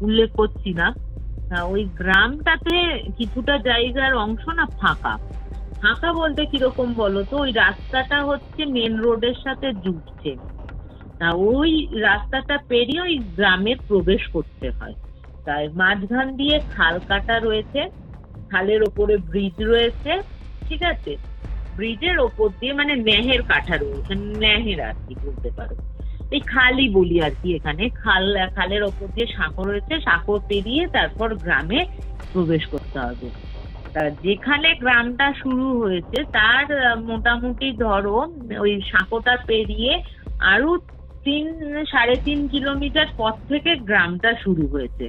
উল্লেখ করছি না। ওই গ্রামটাতে কিছুটা জায়গার অংশ না ফাঁকা। ফাঁকা বলতে কিরকম বলো তো, ওই রাস্তাটা হচ্ছে মেন রোডের সাথে জুটছে, ওই রাস্তাটা পেরিয়ে ওই গ্রামে প্রবেশ করতে হয়। তাই মাঝখান দিয়ে খাল কাটা রয়েছে, খালের ওপরে ব্রিজ রয়েছে, ঠিক আছে, ব্রিজের ওপর দিয়ে মানে নেহের কাঠা রয়েছে, নেহের আর কি বলতে পারো, এই খালই বলি আর কি। এখানে খালের ওপর দিয়ে সাঁকো রয়েছে, সাঁকো পেরিয়ে তারপর গ্রামে প্রবেশ করতে হবে। যেখানে গ্রামটা শুরু হয়েছে তার মোটামুটি ধরো ওই সাঁকোটা পেরিয়ে আরো 3-3.5 কিলোমিটার পথ থেকে গ্রামটা শুরু হয়েছে।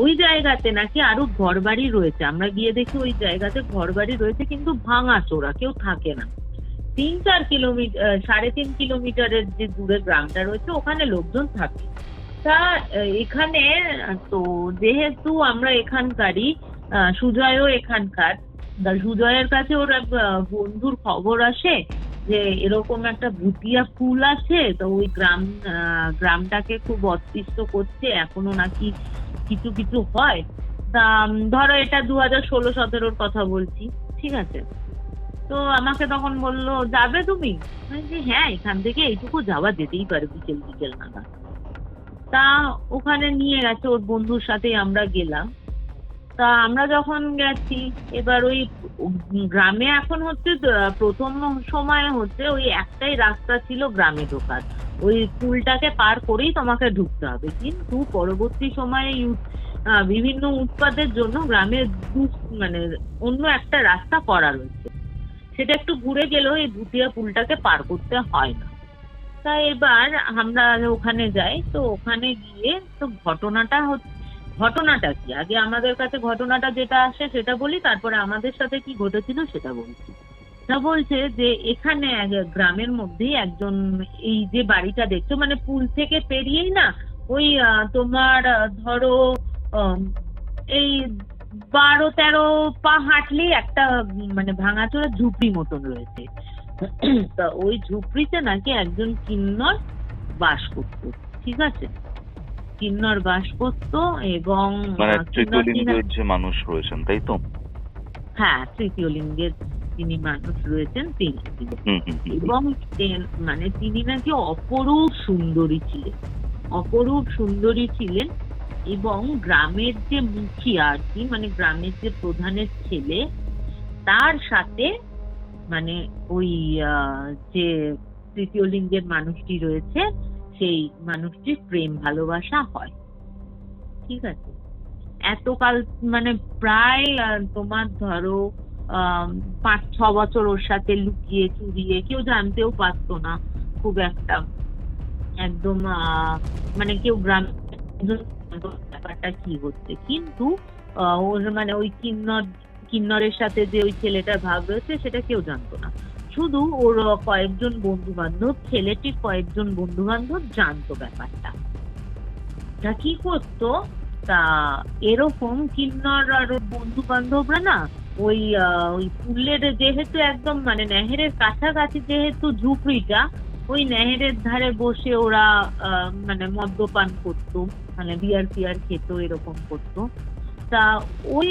ওই জায়গাতে নাকি আরো ঘরবাড়ি রয়েছে, আমরা গিয়ে দেখি ওই জায়গাতে ঘরবাড়ি রয়েছে কিন্তু ভাঙাচোরা, কেউ থাকে না। 3-4 কিলোমিটার 3.5 কিলোমিটারের যে দূরে গ্রামটা রয়েছে ওখানে লোকজন থাকে। তা এখানে তো যেহেতু আমরা এখানকারই, সুজয়ও এখানকার, সুজয়ের কাছে ওর বন্ধুর খবর আসে যে এরকম একটা ভুতিয়া ফুল আছে, তো ওই গ্রামটাকে খুব অতিষ্ঠ করছে, এখনো নাকি কিছু কিছু হয়। তা ধরো এটা 2016-17 কথা বলছি, ঠিক আছে। তো আমাকে তখন বললো যাবে তুমি? হ্যাঁ, এখান থেকে এইটুকু যাওয়া যেতেই পারে বিকেল নাগাদ। তা ওখানে নিয়ে গেছে, ওর বন্ধুর সাথেই আমরা গেলাম। তা আমরা যখন গেছি, এবার ওই গ্রামে এখন হচ্ছে প্রথম সময় হচ্ছে ওই একটাই রাস্তা ছিল গ্রামে ঢোকার, ওই পুলটাকে পার করেই তোমাকে ঢুকতে হবে। কিন্তু পরবর্তী সময়ে বিভিন্ন উৎপাদের জন্য গ্রামে মানে অন্য একটা রাস্তা করা রয়েছে, সেটা একটু ঘুরে গেলেও এই ভুতিয়া পুলটাকে পার করতে হয় না। তা এবার আমরা ওখানে যাই। তো ওখানে গিয়ে তো ঘটনাটা ঘটনাটা কি, আগে আমাদের কাছে ঘটনাটা যেটা আসে সেটা বলি, তারপরে আমাদের সাথে কি ঘটেছিল সেটা বলছি। তা বলছে যে এখানে গ্রামের মধ্যেই একজন, এই যে বাড়িটা দেখছো মানে পুল থেকে পেরিয়েই না ওই তোমার ধরো আম, এই 12-13 পা হাঁটলেই একটা মানে ভাঙাচোরা ঝুপড়ি মতন রয়েছে। তা ওই ঝুপড়িতে নাকি একজন কিন্নর বাস করতো, ঠিক আছে, কিন্নর বাস করতো। এবং মানে কিন্নরটি তৃতীয় যে মানুষ রয়েছেন, তাই তো? হ্যাঁ, তৃতীয় লিঙ্গের যিনি মানুষ রয়েছেন তিনি। হুম হুম হুম। এবং মানে তিনি নাকি অপরূপ সুন্দরী ছিলেন, অপরূপ সুন্দরী ছিলেন। এবং গ্রামের যে মুখিয়া আর কি, মানে গ্রামের যে প্রধানের ছেলে, তার সাথে মানে ওই যে তৃতীয় লিঙ্গের মানুষটি রয়েছে সেই মানুষটির প্রেম ভালোবাসা হয়, ঠিক আছে। এতকাল মানে প্রায় তোমার ধরো 5-6 বছর ওর সাথে লুকিয়ে চুরিয়ে, কেউ জানতেও পারতো না খুব একটা, একদম মানে কেউ গ্রাম ব্যাপারটা কি হচ্ছে। কিন্তু ওর মানে ওই কিন্নরের সাথে যে ওই ছেলেটার ভাব রয়েছে সেটা কেউ জানতো না, শুধু ওর কয়েকজন বন্ধু বান্ধব, ছেলেটির কয়েকজন বন্ধু বান্ধব জানতো ব্যাপারটা। তা কি করতো, তা এরকম কিন্নর আর বন্ধু বান্ধবরা না ওই ওই পুলের যেহেতু একদম মানে নেহেরের কাছাকাছি যেহেতু ঝুপড়িটা, ওই নেহেরের ধারে বসে ওরা মানে মদ্যপান করতো, মানে বিয়ার ফিয়ার খেত, এরকম করতো। তা ওই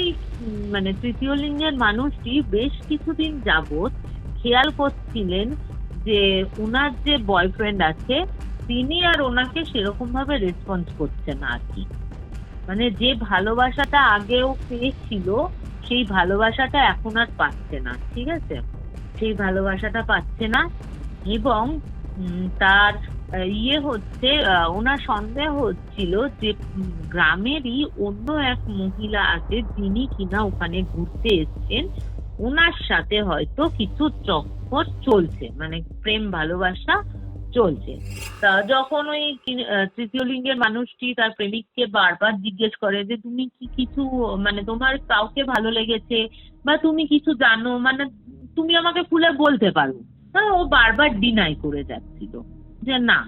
মানে তৃতীয় লিঙ্গের মানুষটি বেশ কিছুদিন যাবত খেয়াল করছিলেন যে ওনার যে বয়ফ্রেন্ড আছে তিনি আর ওনাকে সেরকম ভাবে রেসপন্স করছে না আর কি, মানে যে ভালোবাসাটা আগেও পেয়েছিল সেই ভালোবাসাটা এখন আর পাচ্ছে না, ঠিক আছে, সেই ভালোবাসাটা পাচ্ছে না। এবং তার ইয়ে হচ্ছে, ওনার সন্দেহ হচ্ছিল যে গ্রামেরই অন্য এক মহিলা আছে যিনি কিনা ওখানে ঘুরতে এসেছেন, ওনার সাথে হয়তো কিছু চক্কর চলছে, মানে প্রেম ভালোবাসা চলছে। তা যখন ওই তৃতীয় লিঙ্গের মানুষটি তার প্রেমিককে বারবার জিজ্ঞেস করে যে তুমি কি কিছু মানে তোমার কাউকে ভালো লেগেছে বা তুমি কিছু জানো, মানে তুমি আমাকে খুলে বলতে পারো, ও বারবার ডিনাই করে যাচ্ছিল যে না,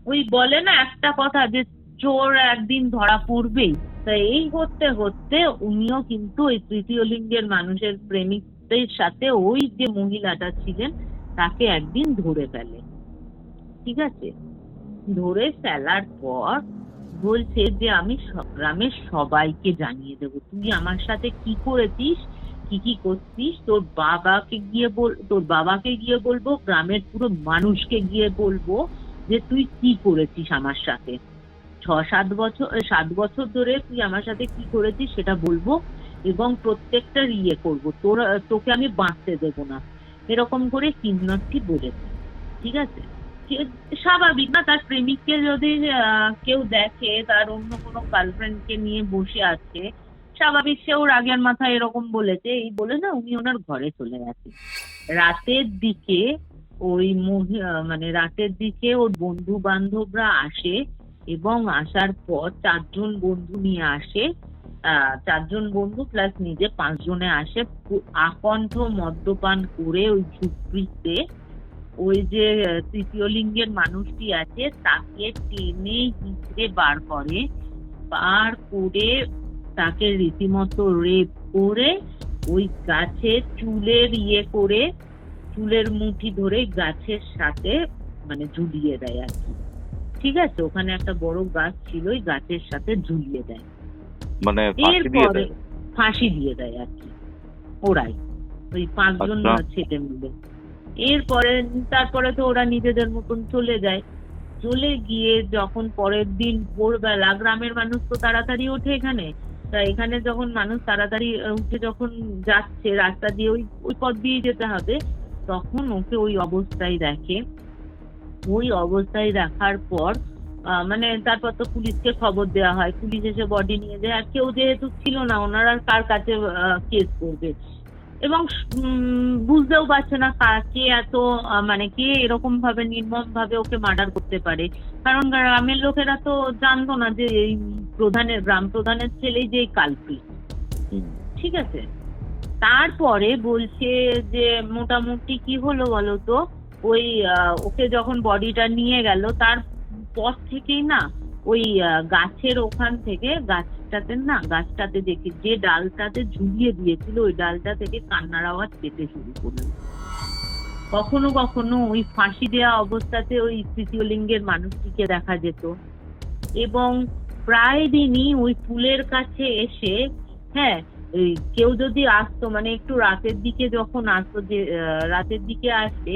ওই বলে না একটা কথা যে চোর একদিন ধরা পড়বেই। তা এই করতে করতে উনিও কিন্তু ওই তৃতীয় লিঙ্গের মানুষের প্রেমিকদের সাথে ওই যে মহিলাটা ছিলেন তাকে একদিন ধরে ফেলে, ঠিক আছে। ধরে ফেলার পর বলছে যে আমি গ্রামের সবাইকে জানিয়ে দেবো তুই আমার সাথে কি করেছিস, কি কি করছিস, তোর বাবাকে গিয়ে বলবো, গ্রামের পুরো মানুষকে গিয়ে বলবো যে তুই কি করেছিস আমার সাথে, 7 বছর ধরে তুই আমার সাথে কি করেছিস সেটা বলবো, এবং প্রত্যেকটা ইয়ে করবো, তোকে আমি বাঁচতে দেবো না, এরকম করে কিন্নরটি বলেছে, ঠিক আছে। স্বাভাবিক না, তার প্রেমিককে যদি কেউ দেখে তার অন্য কোনো গার্লফ্রেন্ডকে নিয়ে বসে আছে, স্বাভাবিক সে ওর আগের মাথায় এরকম বলেছে, এই বলে না উনি ওনার ঘরে চলে গেছে। রাতের দিকে ওই মানে রাতের দিকে ওর বন্ধু বান্ধবরা আসে এবং আসার পর 4 জন বন্ধু নিয়ে আসে, 4 জন বন্ধু প্লাস নিজে 5 জনে আসে, আকণ্ঠ মদ্যপান করে ওই ঝুপড়িতে ওই যে তৃতীয় লিঙ্গের মানুষটি আছে তাকে টেনে হিঁচড়ে বার করে তাকে রীতিমতো রেপ করে ওই গাছের চুলের মুঠি ধরে গাছের সাথে মানে ঝুলিয়ে দেয় আর কি, ঠিক আছে। ওখানে একটা বড় গাছ ছিল, ওই গাছের সাথে ঝুলিয়ে দেয়, মানে এরপরে ফাঁসি দিয়ে দেয় আর কি ওরাই, ওই 5 জন ছেলে মিলে। তারপরে তো ওরা নিজেদের মতন চলে যায়। চলে গিয়ে যখন পরের দিন ভোরবেলা, গ্রামের মানুষ তো তাড়াতাড়ি ওঠে এখানে, তা এখানে যখন মানুষ তাড়াতাড়ি উঠে যখন যাচ্ছে রাস্তা দিয়ে, ওই পথ দিয়ে যেতে হবে, তখন ওকে ওই অবস্থায় দেখে। ওই অবস্থায় দেখার পর মানে তারপর তো পুলিশকে খবর দেওয়া হয়, পুলিশ এসে বডি নিয়ে যায়, আর কেউ যেহেতু ছিল না ওনারা কার কাছে কেস করবে, এবং বুঝতেও পারছে না কে এত মানে কে এরকম ভাবে নির্মম ভাবে ওকে মার্ডার করতে পারে। কারণ গ্রামের লোকেরা তো জানতো না যে এই গ্রাম প্রধানের ছেলেই যে কালপ্রিট। ঠিক আছে, তারপরে বলছে যে মোটামুটি কি হলো বলতো, ওই ওকে যখন বডিটা নিয়ে গেল তার পর থেকেই না ওই গাছের ওখান থেকে গাছটাতে দেখি যে ডালটাতে ঝুলিয়ে দিয়েছিল ওই ডালটা থেকে কান্নার আওয়াজ পেতে শুরু করলো। কখনো কখনো ওই ফাঁসি দেওয়া অবস্থাতে ওই তৃতীয় লিঙ্গের মানুষটিকে দেখা যেত। এবং প্রায় দিনই ওই পুলের কাছে এসে, হ্যাঁ, কেউ যদি আসতো মানে একটু রাতের দিকে যখন আসতো, যে রাতের দিকে আসলে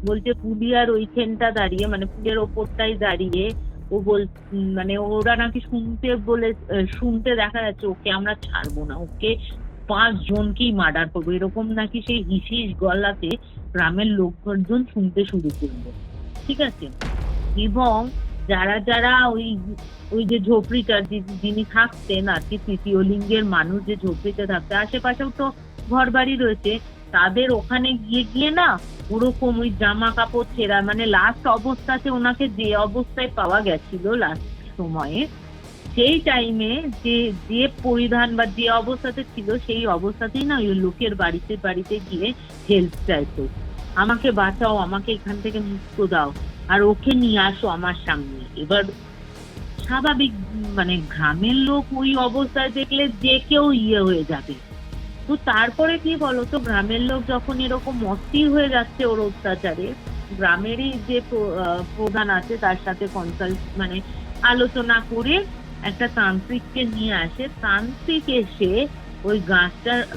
বলছে পুলিয়ার ওইখানটা দাঁড়িয়ে মানে পুলের ওপরটাই দাঁড়িয়ে ও মানে ওরা নাকি শুনতে দেখা যাচ্ছে ওকে আমরা ছাড়বো না, ওকে 5 জনকেই মার্ডার করবো, এরকম নাকি সেই হিসিস গলাতে গ্রামের লোকজন শুনতে শুরু করলো। ঠিক আছে, এবং যারা যারা ওই যে ঝোপড়িটা যিনি থাকতেন আর কি, তৃতীয় লিঙ্গের মানুষ যে ঝোপড়িতে থাকতে, আশেপাশেও তো ঘর বাড়ি রয়েছে, তাদের ওখানে গিয়ে না ওরকম ওই জামা কাপড় ছেঁড়া, মানে লাস্ট অবস্থাতে ওনাকে যে অবস্থায় পাওয়া গেছিল লাস্ট সময়ে, সেই টাইমে যে পরিধান বা যে অবস্থাতে ছিল সেই অবস্থাতেই না ওই লোকের বাড়িতে গিয়ে হেল্প চাইতো, আমাকে বাঁচাও, আমাকে এখান থেকে মুক্ত দাও, আর ওকে নিয়ে আসো আমার সামনে। এবার স্বাভাবিক মানে গ্রামের লোক ওই অবস্থায় দেখলে যে কেউ হয়ে যাবে। তো তারপরে কি বলতো, গ্রামের লোক যখন এরকম অস্থির হয়ে যাচ্ছে ওর অত্যাচারে, গ্রামেরই যে প্রধান আছে তার সাথে মানে আলোচনা করে একটা তান্ত্রিককে নিয়ে আসে। তান্ত্রিক এসে ওই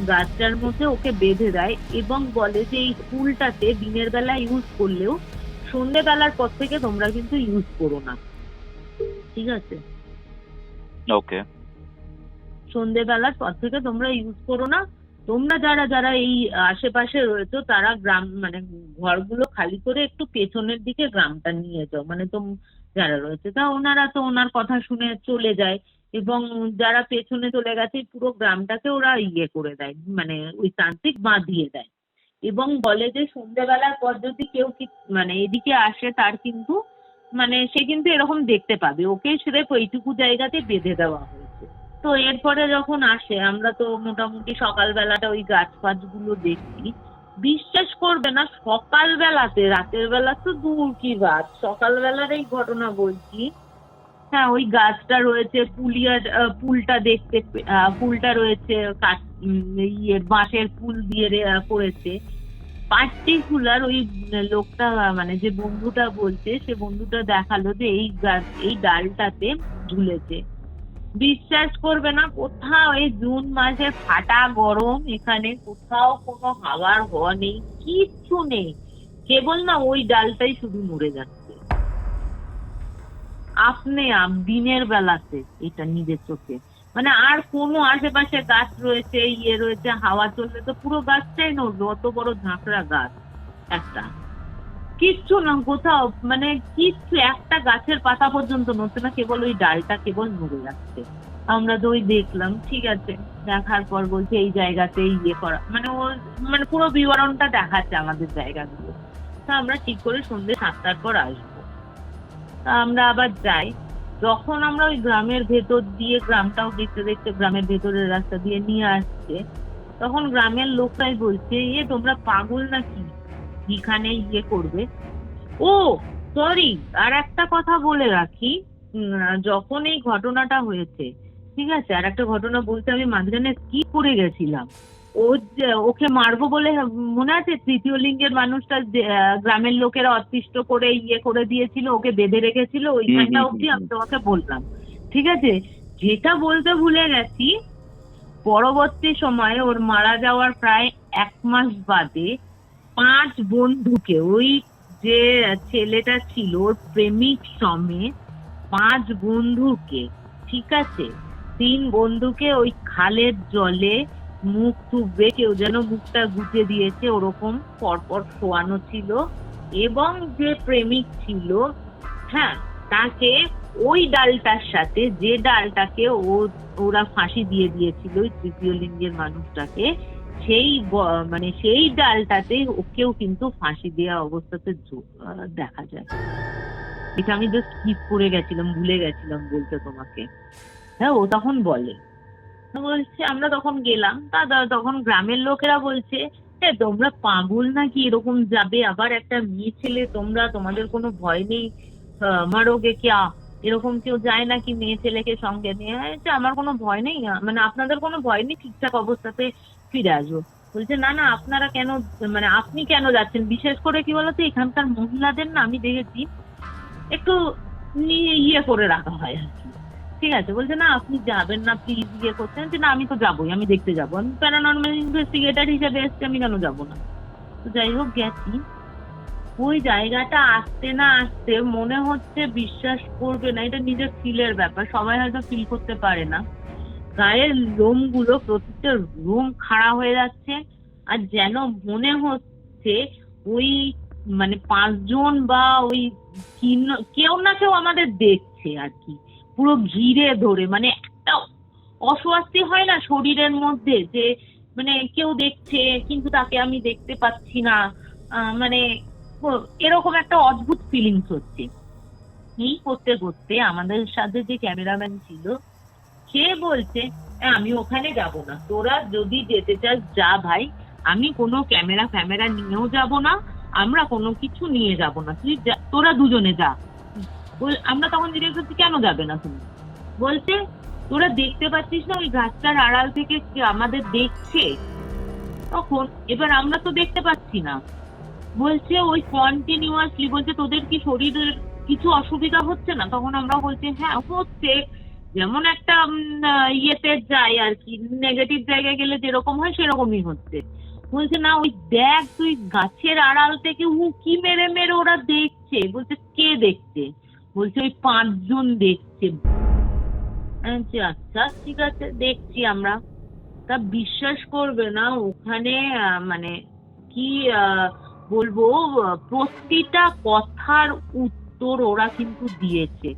গাছটার মধ্যে ওকে বেঁধে দেয় এবং বলে যে এই ফুলটাতে দিনের বেলা ইউজ করলেও সন্ধ্যেবেলার পর থেকে তোমরা কিন্তু ইউজ করো না। ঠিক আছে, ওকে, সন্ধ্যেবেলার পর থেকে তোমরা ইউজ করো না। তোমরা যারা এই আশেপাশে রয়েছো তারা গ্রাম মানে ঘরগুলো খালি করে একটু পেছনের দিকে গ্রামটা নিয়ে যাও, মানে যারা রয়েছে তা ওনারা তো ওনার কথা শুনে চলে যায় এবং যারা পেছনে চলে গেছে পুরো গ্রামটাকে ওরা করে দেয়, মানে ওই তান্ত্রিক বাঁধিয়ে দেয় এবং বলে যে সন্ধ্যেবেলার পর যদি কেউ মানে এদিকে আসে তার কিন্তু মানে সে কিন্তু এরকম দেখতে পাবে, ওকে সেরে ওইটুকু জায়গাতে বেঁধে দেওয়া হয়েছে। তো এরপরে যখন আসে আমরা তো মোটামুটি সকালবেলাটা ওই গাছ ফাছগুলো দেখি, বিশ্বাস করবে না সকালবেলাতে, রাতের বেলা তো দূর কি বাত, সকালবেলার এই ঘটনা বলছি। হ্যাঁ, ওই গাছটা রয়েছে, পুলটা দেখতে, পুলটা রয়েছে বাঁশের পুল দিয়ে করেছে। পার্টিকুলার ওই লোকটা মানে যে বন্ধুটা বলছে সে বন্ধুটা দেখালো যে এই ডালটাতে ঝুলেছে। বিশ্বাস করবে না, কোথাও এই জুন মাসে ফাটা গরম, এখানে কোথাও কোনো হাওয়ার হওয়া নেই, কিচ্ছু নেই, কেবল না ওই ডালটাই শুধু মরে যাচ্ছে আপনি দিনের বেলাতে, এটা নিজের চোখে, মানে আর কোনো আশেপাশে গাছ রয়েছে রয়েছে, হাওয়া চললে তো পুরো গাছটাই নড়বে, অত বড় ঝাঁকড়া গাছ একটা, কিচ্ছু না কোথাও, মানে কিচ্ছু একটা গাছের পাতা পর্যন্ত নড়ছে না, কেবল ওই ডালটা কেবল নড়ে যাচ্ছে। আমরা তো ওই দেখলাম, ঠিক আছে, দেখার পর বলছে এই জায়গাতে করা, মানে ও মানে পুরো বিবরণটা দেখাচ্ছে আমাদের জায়গাগুলো। তা আমরা ঠিক করে সন্ধ্যে 7টার পর আসবো। তা আমরা আবার যাই, যখন আমরা ওই গ্রামের ভেতর দিয়ে, গ্রামটাও দেখতে দেখতে গ্রামের ভেতরের রাস্তা দিয়ে নিয়ে আসছে, তখন গ্রামের লোকটাই বলছে তোমরা পাগল নাকি এখানে করবে। ও সরি, আর একটা কথা বলে রাখি, যখন এই ঘটনাটা হয়েছে, ঠিক আছে, আর একটা ঘটনা বলতে আমি মাঝখানে স্কিপ করে গেছিলাম। ওকে মারবো বলে মনে আছে তৃতীয় লিঙ্গের মানুষটা গ্রামের লোকেরা অতিষ্ঠ করে করে দিয়েছিল, ওকে বেঁধে রেখেছিল, ওইখানটা অব্দি আমি তোমাকে বললাম। ঠিক আছে, যেটা বলতে ভুলে গেছি, পরবর্তী সময়ে ওর মারা যাওয়ার প্রায় 1 মাস বাদে 5 বন্ধুকে, ওই যে ছেলেটা ছিল ওর প্রেমিক সমেত 5 বন্ধুকে, ঠিক আছে, 3 বন্ধুকে ওই খালের জলে মুখ টুকবে, কেউ যেন মুখটা গুজে দিয়েছে ওরকম পরপর শোয়ানো ছিল, এবং যে প্রেমিক ছিল, হ্যাঁ, তাকে ওই ডালটার সাথে, যে ডালটাকে ওরা ফাঁসি দিয়ে দিয়েছিল ওই তৃতীয় লিঙ্গের মানুষটাকে, মানে সেই ডালটাতে ওকেও কিন্তু ফাঁসি দেওয়া অবস্থাতে দেখা যায়। এটা আমি জাস্ট স্কিপ করে গেছিলাম, ভুলে গেছিলাম বলতে তোমাকে। হ্যাঁ, ও তখন বলছে আমরা তখন গেলাম, তখন গ্রামের লোকেরা বলছে তোমরা পাগল নাকি, এরকম যাবে, আবার একটা মেয়ে ছেলে, তোমাদের কোনো ভয় নেই? মারোগে ক্যা, এরকম কেউ যায় নাকি মেয়ে ছেলেকে সঙ্গে নিয়ে? আমার কোনো ভয় নেই, মানে আপনাদের কোনো ভয় নেই, ঠিকঠাক অবস্থাতে ফিরে আসবো। বলছে না না, আপনারা কেন, মানে আপনি কেন যাচ্ছেন? বিশেষ করে কি বলতো, এখানকার মহিলাদের না আমি দেখেছি একটু ইয়ে করে রাখা হয় আর কি। ঠিক আছে, বলছে না আপনি যাবেন না প্লিজ, ইয়ে করছেন যে না আমি তো যাবোই, আমি দেখতে যাবো, আমি প্যারানর্মাল ইনভেস্টিগেটর হিসেবে এসছি, আমি কেন যাবো না? তো যাই হোক গেছি। ওই জায়গাটা আসতে না আসতে মনে হচ্ছে, বিশ্বাস করবে না, এটা নিজের ফিলের ব্যাপার, সবাই হয়তো ফিল করতে পারে না, গায়ের লোমগুলো প্রত্যেকটা লোম খাড়া হয়ে যাচ্ছে। আর যেন মনে হচ্ছে ওই মানে 5 জন বা ওই কেউ না কেউ আমাদের দেখছে আর কি, পুরো ঘিরে ধরে। মানে একটা অস্বস্তি হয় না শরীরের মধ্যে, যে মানে কেউ দেখছে কিন্তু তাকে আমি দেখতে পাচ্ছি না, মানে এরকম একটা অদ্ভুত ফিলিংস হচ্ছে। এই করতে করতে আমাদের সাথে যে ক্যামেরাম্যান ছিল সে বলছে আমি ওখানে যাব না, তোরা যদি যেতে চাস যা ভাই, আমি কোনো ক্যামেরা নিয়েও যাব না, আমরা কোনো কিছু নিয়ে যাব না, তোরা দুজনে যা। আমরা তখন জিজ্ঞেস করছি কেন যাবে না তুমি? বলছে তোরা দেখতে পাচ্ছিস না ওই গাছটার আড়াল থেকে আমাদের দেখছে। তখন এবার আমরা তো দেখতে পাচ্ছি না, বলছে ওই কন্টিনিউয়াসলি, বলছে তোদের কি শরীরের কিছু অসুবিধা হচ্ছে না? তখন আমরা বলছি হ্যাঁ হচ্ছে, যেমন একটা ইয়েতে যাই আর কি, নেগেটিভ জায়গায় গেলে যেরকম হয় সেরকমই হচ্ছে। বলছে না ওই দেখ তুই গাছের আড়াল থেকে উঁকি মেরে মেরে ওরা দেখছে। বলছে কে দেখছে? বলছে ওই 5 জন দেখছে। আচ্ছা ঠিক আছে, দেখছি আমরা। তা বিশ্বাস করবে না, ওখানে মানে কি বলবো, প্রতিটা কথার উত্তর ওরা কিন্তু দিয়েছে,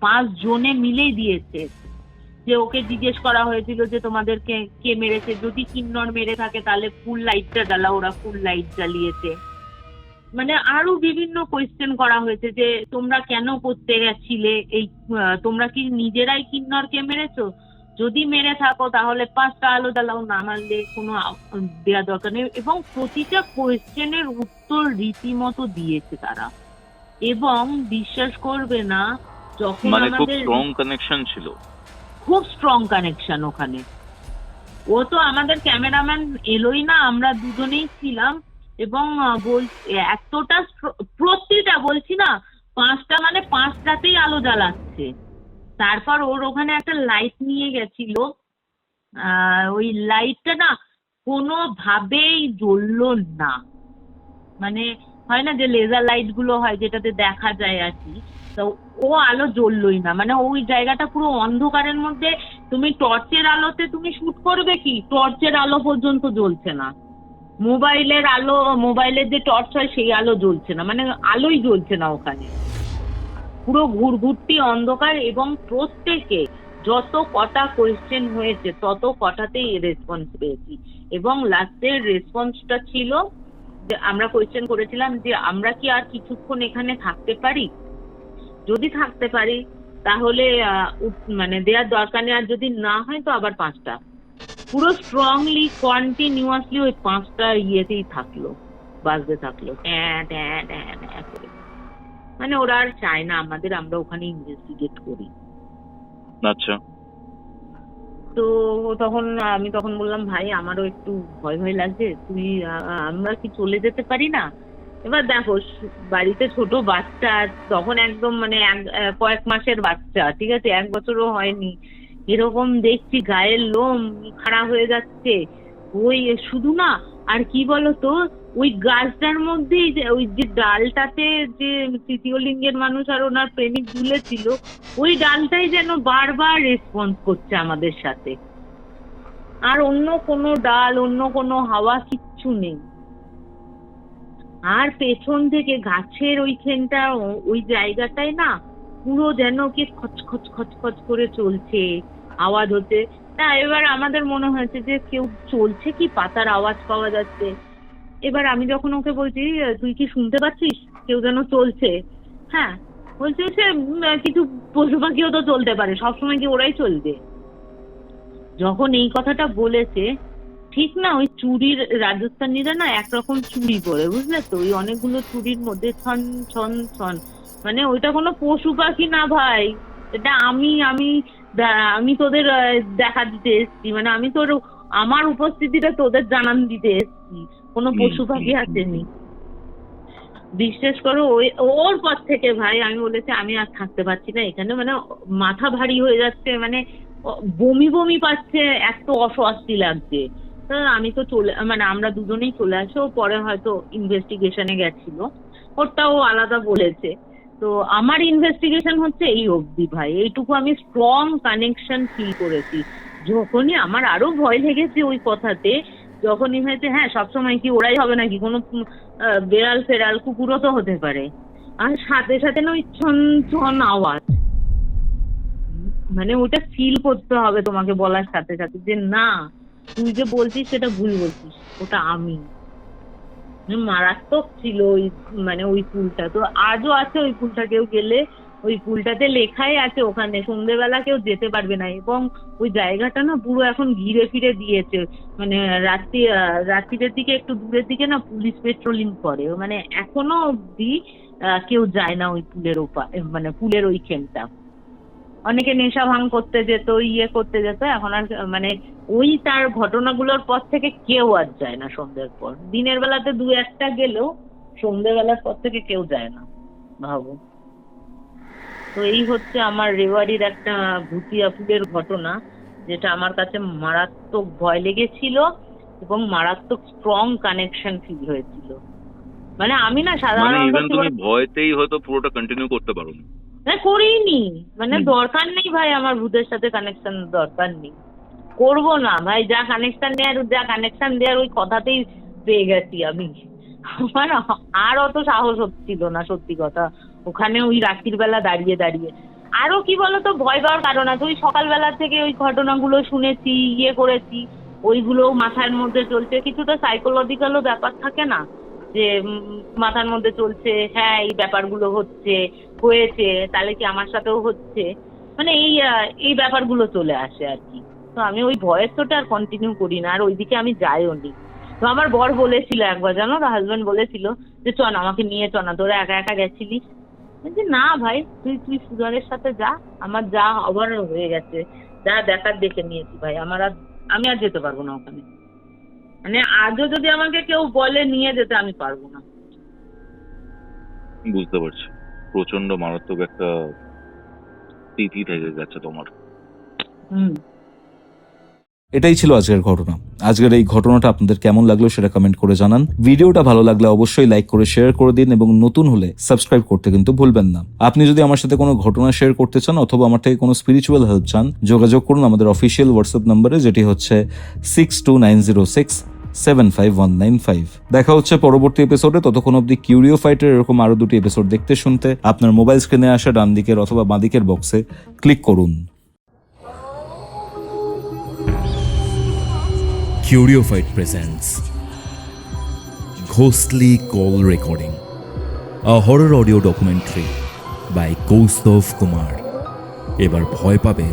5 জনে মিলেই দিয়েছে। যে ওকে জিজ্ঞেস করা হয়েছিল যে তোমাদেরকে কে মেরেছে, যদি কিন্নর মেরে থাকে তাহলে ফুল লাইটটা জ্বালা, ওরা ফুল লাইট জ্বালিয়েছে। মানে আরো বিভিন্ন কোয়েশ্চেন করা হয়েছে যে তোমরা কেন করতে গেছিলে এই, তোমরা কি নিজেরাই কিন্নরকে মেরেছো? যদি মেরে থাকো তাহলে 5টা আলো জ্বালাও, না মারলে কোনো দেওয়া দরকার নেই। এবং প্রতিটা কোয়েশ্চেনের উত্তর রীতিমতো দিয়েছে তারা। এবং বিশ্বাস করবে না, যখন মানে খুব আমাদের স্ট্রং কানেকশন ছিল, খুব স্ট্রং কানেকশন ওখানে। ও তো আমাদের ক্যামেরাম্যান এলোই না, আমরা দুজনেই ছিলাম। এবং এতটা প্রতিটা বলছি না, 5টা মানে 5টাতেই আলো জ্বালাচ্ছে। তারপর ওর ওখানে একটা লাইট নিয়ে গেছিল, ওই লাইটটা না কোনোভাবেই জ্বললো না। মানে হয় না যে লেজার লাইট গুলো হয় যেটাতে দেখা যায় আর কি, তো ও আলো জ্বললোই না। মানে ওই জায়গাটা পুরো অন্ধকারের মধ্যে, তুমি টর্চের আলোতে তুমি শুট করবে কি, টর্চের আলো পর্যন্ত জ্বলছে না, মোবাইলের আলো, মোবাইলের যে টর্চ হয় সেই আলো জ্বলছে না, মানে আলোই জ্বলছে না ওখানে, পুরো ঘুরঘুরটি অন্ধকার। এবং প্রত্যেকে যত কটা কোয়েশ্চেন হয়েছে তত কটাতেই রেসপন্স পেয়েছি। এবং লাস্টের রেসপন্সটা ছিল যে আমরা কোয়েশ্চেন করেছিলাম যে আমরা কি আর কিছুক্ষণ এখানে থাকতে পারি, যদি থাকতে পারি তাহলে মানে দেওয়ার দরকার নেই, আর যদি না হয় তো আবার 5টা। পুরো স্ট্রংলি কন্টিনিউয়াসলি ওই 5টা ইয়েতেই থাকলো, বাজতে থাকলো ট্যাঁ ট্যাঁ ট্যাঁ ট্যাঁ করে। মানে ওরা আর চায় না আমাদের আমরা ওখানে ইনভেস্টিগেট করি। আচ্ছা। তো আমি তখন বললাম ভাই আমারও একটু ভয় ভয় লাগছে, আমরা কি চলে যেতে পারি না? এবার দেখো বাড়িতে ছোট বাচ্চা, তখন একদম মানে কয়েক মাসের বাচ্চা, ঠিক আছে, 1 বছরও হয়নি, এরকম দেখছি গায়ের লোম খাড়া হয়ে যাচ্ছে। ওই শুধু না, আর কি বলতো, ওই গাছটার মধ্যেই ওই যে ডালটাতে যে তৃতীয় লিঙ্গের মানুষ আর ওনার প্রেমিক ঝুলেছিল, ওই ডালটাই যেন বারবার রেসপন্স করছে আমাদের সাথে, আর অন্য কোনো ডাল, অন্য কোনো হাওয়া কিচ্ছু নেই। আর পেছন থেকে গাছের ওইখানটা, ওই জায়গাটায় না পুরো যেন কি খচখচ খচখচ করে চলছে, আওয়াজ হচ্ছে। না এবার আমাদের মনে হয়েছে যে কেউ চলছে কি, পাতার আওয়াজ পাওয়া যাচ্ছে। এবার আমি যখন ওকে বলছি তুই কি শুনতে পাচ্ছিস কেউ যেন চলছে, হ্যাঁ বলছে সে কিছু পশু পাখিও তো চলতে পারে, সবসময় কি ওরাই চলবে। যখন এই কথাটা বলেছে, ঠিক না ওই চুড়ির, রাজস্থানীরা না একরকম চুড়ি পরে, বুঝলে তো, ওই অনেকগুলো চুড়ির মধ্যে ছন ছন ছন, মানে ওইটা কোনো পশু পাখি না ভাই, এটা আমি আমি আমি তোদের দেখা দিতে এসেছি, মানে আমি তোর আমার উপস্থিতিটা তোদের জানান দিতে এসেছি, কোনো পশু পাখি আসেনি। বিশ্বাস করো ওই ওর পর থেকে ভাই আমি বলেছি আমি আর থাকতে পারছি না এখানে, মানে মাথা ভারী হয়ে যাচ্ছে, মানে বমি বমি পাচ্ছে, এত অস্বস্তি লাগছে। তা আমি তো মানে আমরা দুজনেই চলে আসি, ও পরে হয়তো ইনভেস্টিগেশনে গেছিল, ওটাও আলাদা বলেছে। তো আমার ইনভেস্টিগেশন হচ্ছে এই অবধি ভাই, এইটুকু আমি স্ট্রং কানেকশন ফিল করেছি। যখনই আমার আরো ভয় লেগেছে ওই কথাতে, যখনই হয়েছে হ্যাঁ সবসময় কি ওরাই হবে নাকি, কোনো বেড়াল ফেরাল কুকুরও তো হতে পারে, আর সাথে সাথে না ওই ছন ছন আওয়াজ, মানে ওটা ফিল করতে হবে তোমাকে বলার সাথে সাথে যে না তুই যে বলছিস সেটা ভুল বলছিস, ওটা আমি। মারাত্মক ছিল ওই, মানে ওই পুলটা তো আজও আছে, ওই পুলটা কেউ গেলে ওই পুলটাতে লেখাই আছে ওখানে সন্ধ্যেবেলা কেউ যেতে পারবে না, এবং ওই জায়গাটা না পুরো এখন ঘিরে ফিরে দিয়েছে, মানে রাত্রির দিকে একটু দূরের দিকে না পুলিশ পেট্রোলিং করে, মানে এখনো অব্দি কেউ যায় না ওই পুলের মানে পুলের ওইখানটা। অনেকে নেশা ভাঙ করতে যেত, ইয়ে করতে যেত, এখন আর মানে ওই তার ঘটনাগুলোর পর থেকে কেউ আর যায় না সন্ধ্যের পর। দিনের বেলাতে দু একটা গেলেও সন্ধ্যেবেলার পর থেকে কেউ যায় না, ভাবো। তো এই হচ্ছে আমার রেওয়ারির একটা ভুতিয়া ফুলের ঘটনা, যেটা আমার কাছে মারাত্মক ভয় লেগেছিল এবং মারাত্মক স্ট্রং কানেকশন ফিল হয়েছিল। মানে আমি না মানে সাধারণত ইভেন তুমি ভয়তেই হয়তো পুরোটা কন্টিনিউ করতে পারো না। করিনি, মানে দরকার নেই ভাই, আমার ভূতের সাথে কানেকশন দরকার নেই, করবো না ভাই। যা কানেকশন দেওয়ার ওই কথাতেই পেয়ে গেছি আমি, আমার আর অত সাহস হচ্ছিল না সত্যি কথা ওখানে ওই রাত্রির বেলা দাঁড়িয়ে দাঁড়িয়ে। আরো কি বলতো ভয় পাওয়ার কারণ আছে, ওই সকালবেলা থেকে ওই ঘটনাগুলো শুনেছি, ইয়ে করেছি, ওইগুলো মাথার মধ্যে চলছে, কিছুটা সাইকোলজিক্যালও ব্যাপার থাকে না, যে মাথার মধ্যে চলছে হ্যাঁ এই ব্যাপারগুলো হয়েছে, তাহলে কি আমার সাথেও হচ্ছে, মানে এই ব্যাপারগুলো চলে আসে আর কি। তো আমি ওই ভয়েস তোটা আর কন্টিনিউ করি না, আর ওইদিকে আমি যাইও নি। তো আমার বর বলেছিল একবার, জানো তো, হাজবেন্ড বলেছিল যে চল আমাকে নিয়ে চল না, তোরা একা একা গেছিলি। বলছি না ভাই তুই সুজানের সাথে যা, আমার যা হবার হয়ে গেছে, যা দেখার দেখে নিয়েছি ভাই, আমি আর যেতে পারবো না ওখানে, মানে আজও যদি আমাকে কেউ বলে নিয়ে যেতে আমি পারবো না। বুঝতে পারছি, প্রচন্ড মারাত্মক একটা স্মৃতি থেকে গেছে তোমার। এটাই ছিল আজকের ঘটনা। আজকের এই ঘটনাটা আপনাদের কেমন লাগলো সেটা কমেন্ট করে জানান। ভিডিওটা ভালো লাগলে অবশ্যই লাইক করে শেয়ার করে দিন এবং নতুন হলে সাবস্ক্রাইব করতে কিন্তু ভুলবেন না। আপনি যদি আমার সাথে কোনো ঘটনা শেয়ার করতে চান অথবা আমার থেকে কোনো স্পিরিচুয়াল হেল্প চান, যোগাযোগ করুন আমাদের অফিসিয়াল হোয়াটসঅ্যাপ নম্বরে, যেটি হচ্ছে 6290675195। দেখা হচ্ছে পরবর্তী এপিসোডে। ততক্ষণ অব্দি কিউরিও ফাইটের এরকম আরো 2টি এপিসোড দেখতে শুনতে আপনার মোবাইল স্ক্রিনে আসা ডান দিকের অথবা বাঁ দিকের বক্সে ক্লিক করুন। Curiophyte presents Ghostly Call Recording, a horror audio documentary by Kaustav Kumar. এবার ভয় পাবে